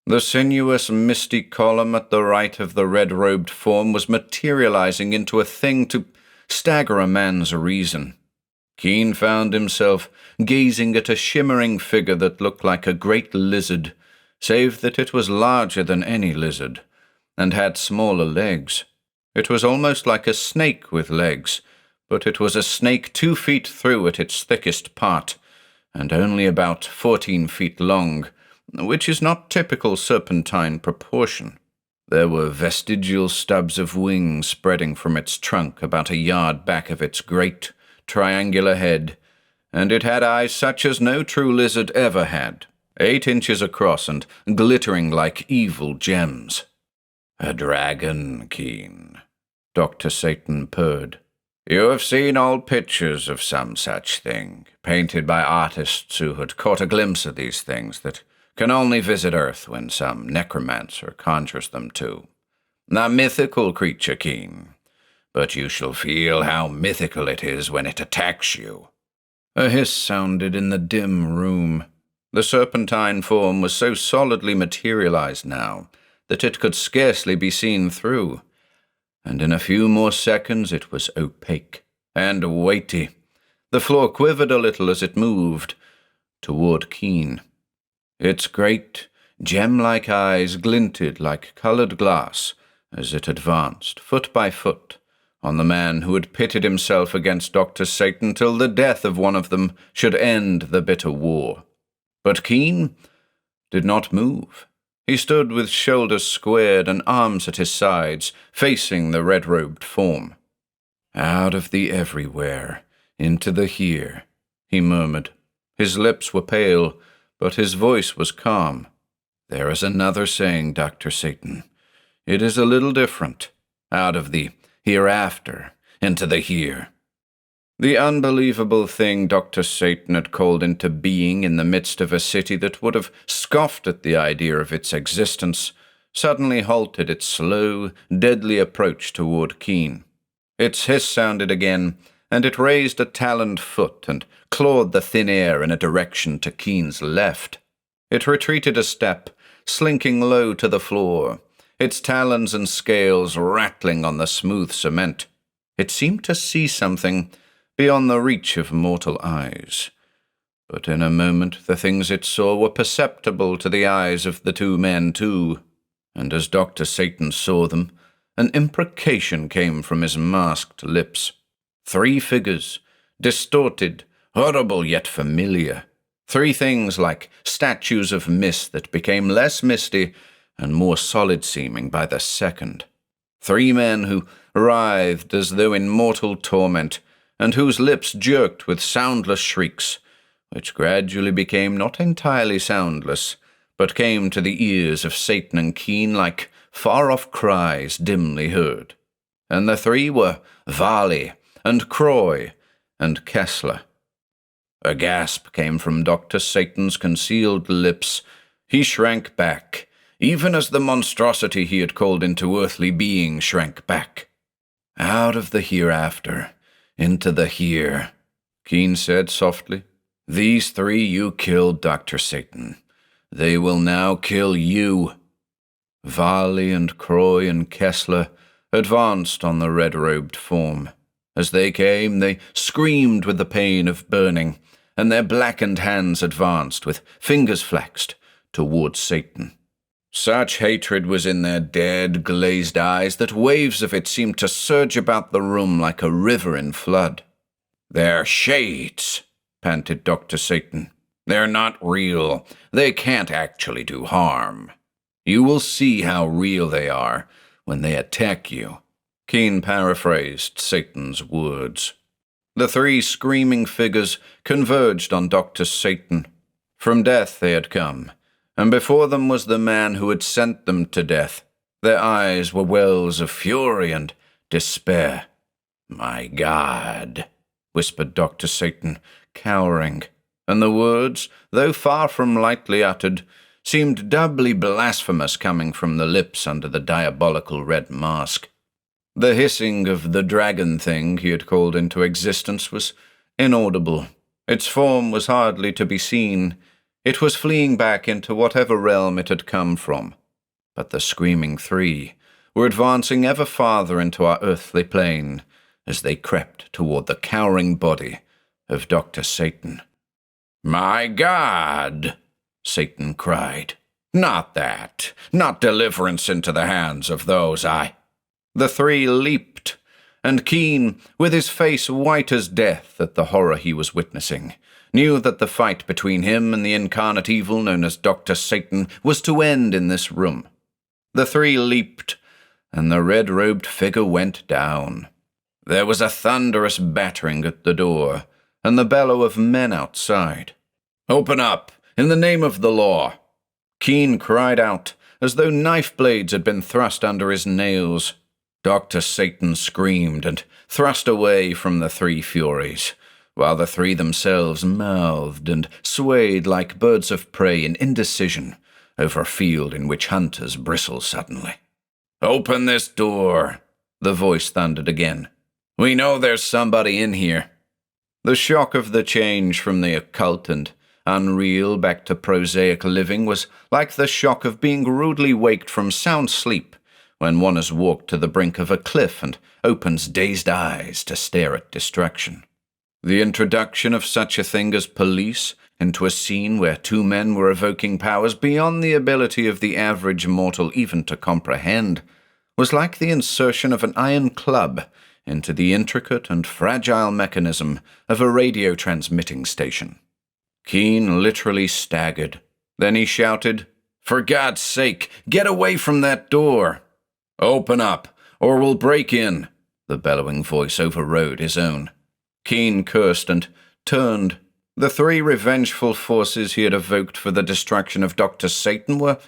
The sinuous, misty column at the right of the red-robed form was materializing into a thing to stagger a man's reason. Keane found himself gazing at a shimmering figure that looked like a great lizard, save that it was larger than any lizard, and had smaller legs. It was almost like a snake with legs, but it was a snake 2 feet through at its thickest part, and only about 14 feet long, which is not typical serpentine proportion. There were vestigial stubs of wings spreading from its trunk about a yard back of its great, triangular head, and it had eyes such as no true lizard ever had, 8 inches across and glittering like evil gems. "A dragon, Keane," Dr. Satan purred. "You have seen old pictures of some such thing, painted by artists who had caught a glimpse of these things that can only visit Earth when some necromancer conjures them too. A mythical creature, Keane, but you shall feel how mythical it is when it attacks you." A hiss sounded in the dim room. The serpentine form was so solidly materialized now that it could scarcely be seen through, and in a few more seconds it was opaque and weighty. The floor quivered a little as it moved toward Keane. Its great, gem-like eyes glinted like colored glass as it advanced, foot by foot, on the man who had pitted himself against Dr. Satan till the death of one of them should end the bitter war. But Keane did not move. He stood with shoulders squared and arms at his sides, facing the red-robed form. "Out of the everywhere, into the here," he murmured. His lips were pale, but his voice was calm. "There is another saying, Dr. Satan. It is a little different. Out of the hereafter, into the here." The unbelievable thing Dr. Satan had called into being in the midst of a city that would have scoffed at the idea of its existence suddenly halted its slow, deadly approach toward Keane. Its hiss sounded again, and it raised a taloned foot and clawed the thin air in a direction to Keane's left. It retreated a step, slinking low to the floor, its talons and scales rattling on the smooth cement. It seemed to see something beyond the reach of mortal eyes. But in a moment the things it saw were perceptible to the eyes of the two men too, and as Dr. Satan saw them, an imprecation came from his masked lips. 3 figures, distorted, horrible yet familiar. 3 things like statues of mist that became less misty and more solid-seeming by the second. 3 men who writhed as though in mortal torment, and whose lips jerked with soundless shrieks, which gradually became not entirely soundless, but came to the ears of Satan and Keane like far-off cries dimly heard. And the 3 were Varley and Croy and Kessler. A gasp came from Dr. Satan's concealed lips. He shrank back, even as the monstrosity he had called into earthly being shrank back. "Out of the hereafter, into the here," Keane said softly. "These 3 you killed, Dr. Satan. They will now kill you." Varley and Croy and Kessler advanced on the red-robed form. As they came, they screamed with the pain of burning, and their blackened hands advanced, with fingers flexed, toward Satan. Such hatred was in their dead, glazed eyes that waves of it seemed to surge about the room like a river in flood. "They're shades," panted Dr. Satan. "They're not real. They can't actually do harm. You will see how real they are when they attack you." Keane paraphrased Satan's words. The three screaming figures converged on Dr. Satan. From death they had come, and before them was the man who had sent them to death. Their eyes were wells of fury and despair. "My God," whispered Dr. Satan, cowering, and the words, though far from lightly uttered, seemed doubly blasphemous coming from the lips under the diabolical red mask. The hissing of the dragon thing he had called into existence was inaudible. Its form was hardly to be seen. It was fleeing back into whatever realm it had come from. But the screaming three were advancing ever farther into our earthly plane as they crept toward the cowering body of Dr. Satan. "My God!" Satan cried. "Not that. Not deliverance into the hands of those The three leaped, and Keane, with his face white as death at the horror he was witnessing, knew that the fight between him and the incarnate evil known as Dr. Satan was to end in this room. The three leaped, and the red-robed figure went down. There was a thunderous battering at the door, and the bellow of men outside. "Open up, in the name of the law!" Keane cried out, as though knife blades had been thrust under his nails. Dr. Satan screamed and thrust away from the three furies, while the three themselves mouthed and swayed like birds of prey in indecision over a field in which hunters bristle suddenly. "Open this door," the voice thundered again. "We know there's somebody in here." The shock of the change from the occult and unreal back to prosaic living was like the shock of being rudely waked from sound sleep when one has walked to the brink of a cliff and opens dazed eyes to stare at destruction. The introduction of such a thing as police into a scene where two men were evoking powers beyond the ability of the average mortal even to comprehend was like the insertion of an iron club into the intricate and fragile mechanism of a radio transmitting station. Keane literally staggered. Then he shouted, "For God's sake, get away from that door!" "Open up, or we'll break in," the bellowing voice overrode his own. Keane cursed and turned. The three revengeful forces he had evoked for the destruction of Dr. Satan were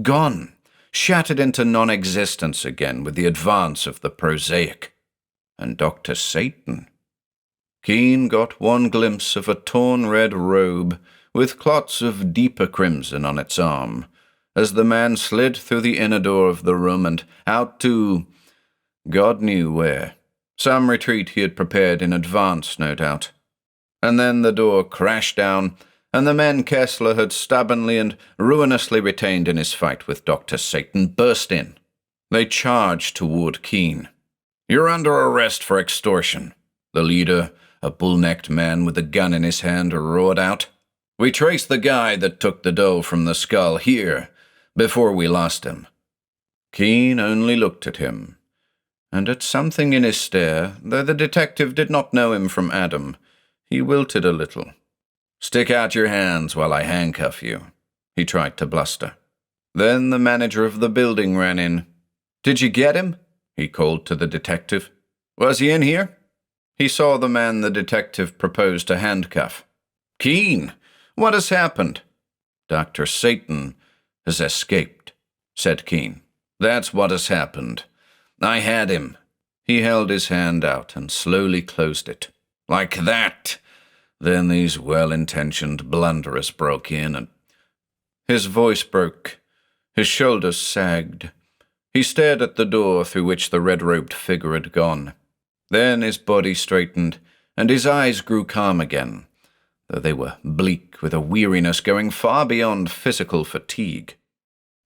gone, shattered into non-existence again with the advance of the prosaic. And Dr. Satan? Keane got one glimpse of a torn red robe with clots of deeper crimson on its arm, as the man slid through the inner door of the room and out to God knew where. Some retreat he had prepared in advance, no doubt. And then the door crashed down, and the men Kessler had stubbornly and ruinously retained in his fight with Dr. Satan burst in. They charged toward Keane. "You're under arrest for extortion," the leader, a bull-necked man with a gun in his hand, roared out. "We traced the guy that took the dough from the skull here, before we lost him." Keane only looked at him, and at something in his stare, though the detective did not know him from Adam, he wilted a little. "Stick out your hands while I handcuff you," he tried to bluster. Then the manager of the building ran in. "Did you get him?" he called to the detective. "Was he in here?" He saw the man the detective proposed to handcuff. "Keane, what has happened?" "Dr. Satan has escaped," said Keane. "That's what has happened. I had him." He held his hand out and slowly closed it. "Like that." Then these well-intentioned blunderers broke in and... His voice broke. His shoulders sagged. He stared at the door through which the red-robed figure had gone. Then his body straightened, and his eyes grew calm again, though they were bleak with a weariness going far beyond physical fatigue.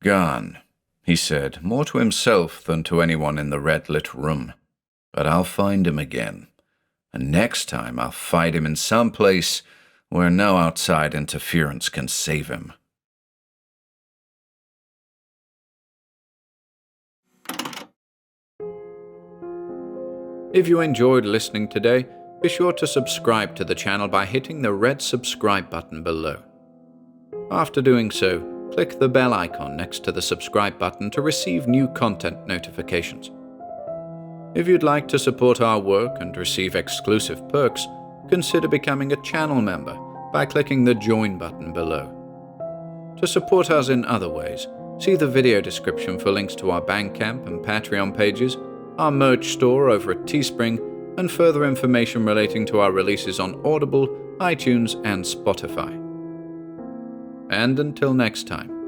"Gone," he said, more to himself than to anyone in the red-lit room. "But I'll find him again, and next time I'll fight him in some place where no outside interference can save him." If you enjoyed listening today, be sure to subscribe to the channel by hitting the red subscribe button below. After doing so, click the bell icon next to the subscribe button to receive new content notifications. If you'd like to support our work and receive exclusive perks, consider becoming a channel member by clicking the join button below. To support us in other ways, see the video description for links to our Bandcamp and Patreon pages, our merch store over at Teespring, and further information relating to our releases on Audible, iTunes, and Spotify. And until next time,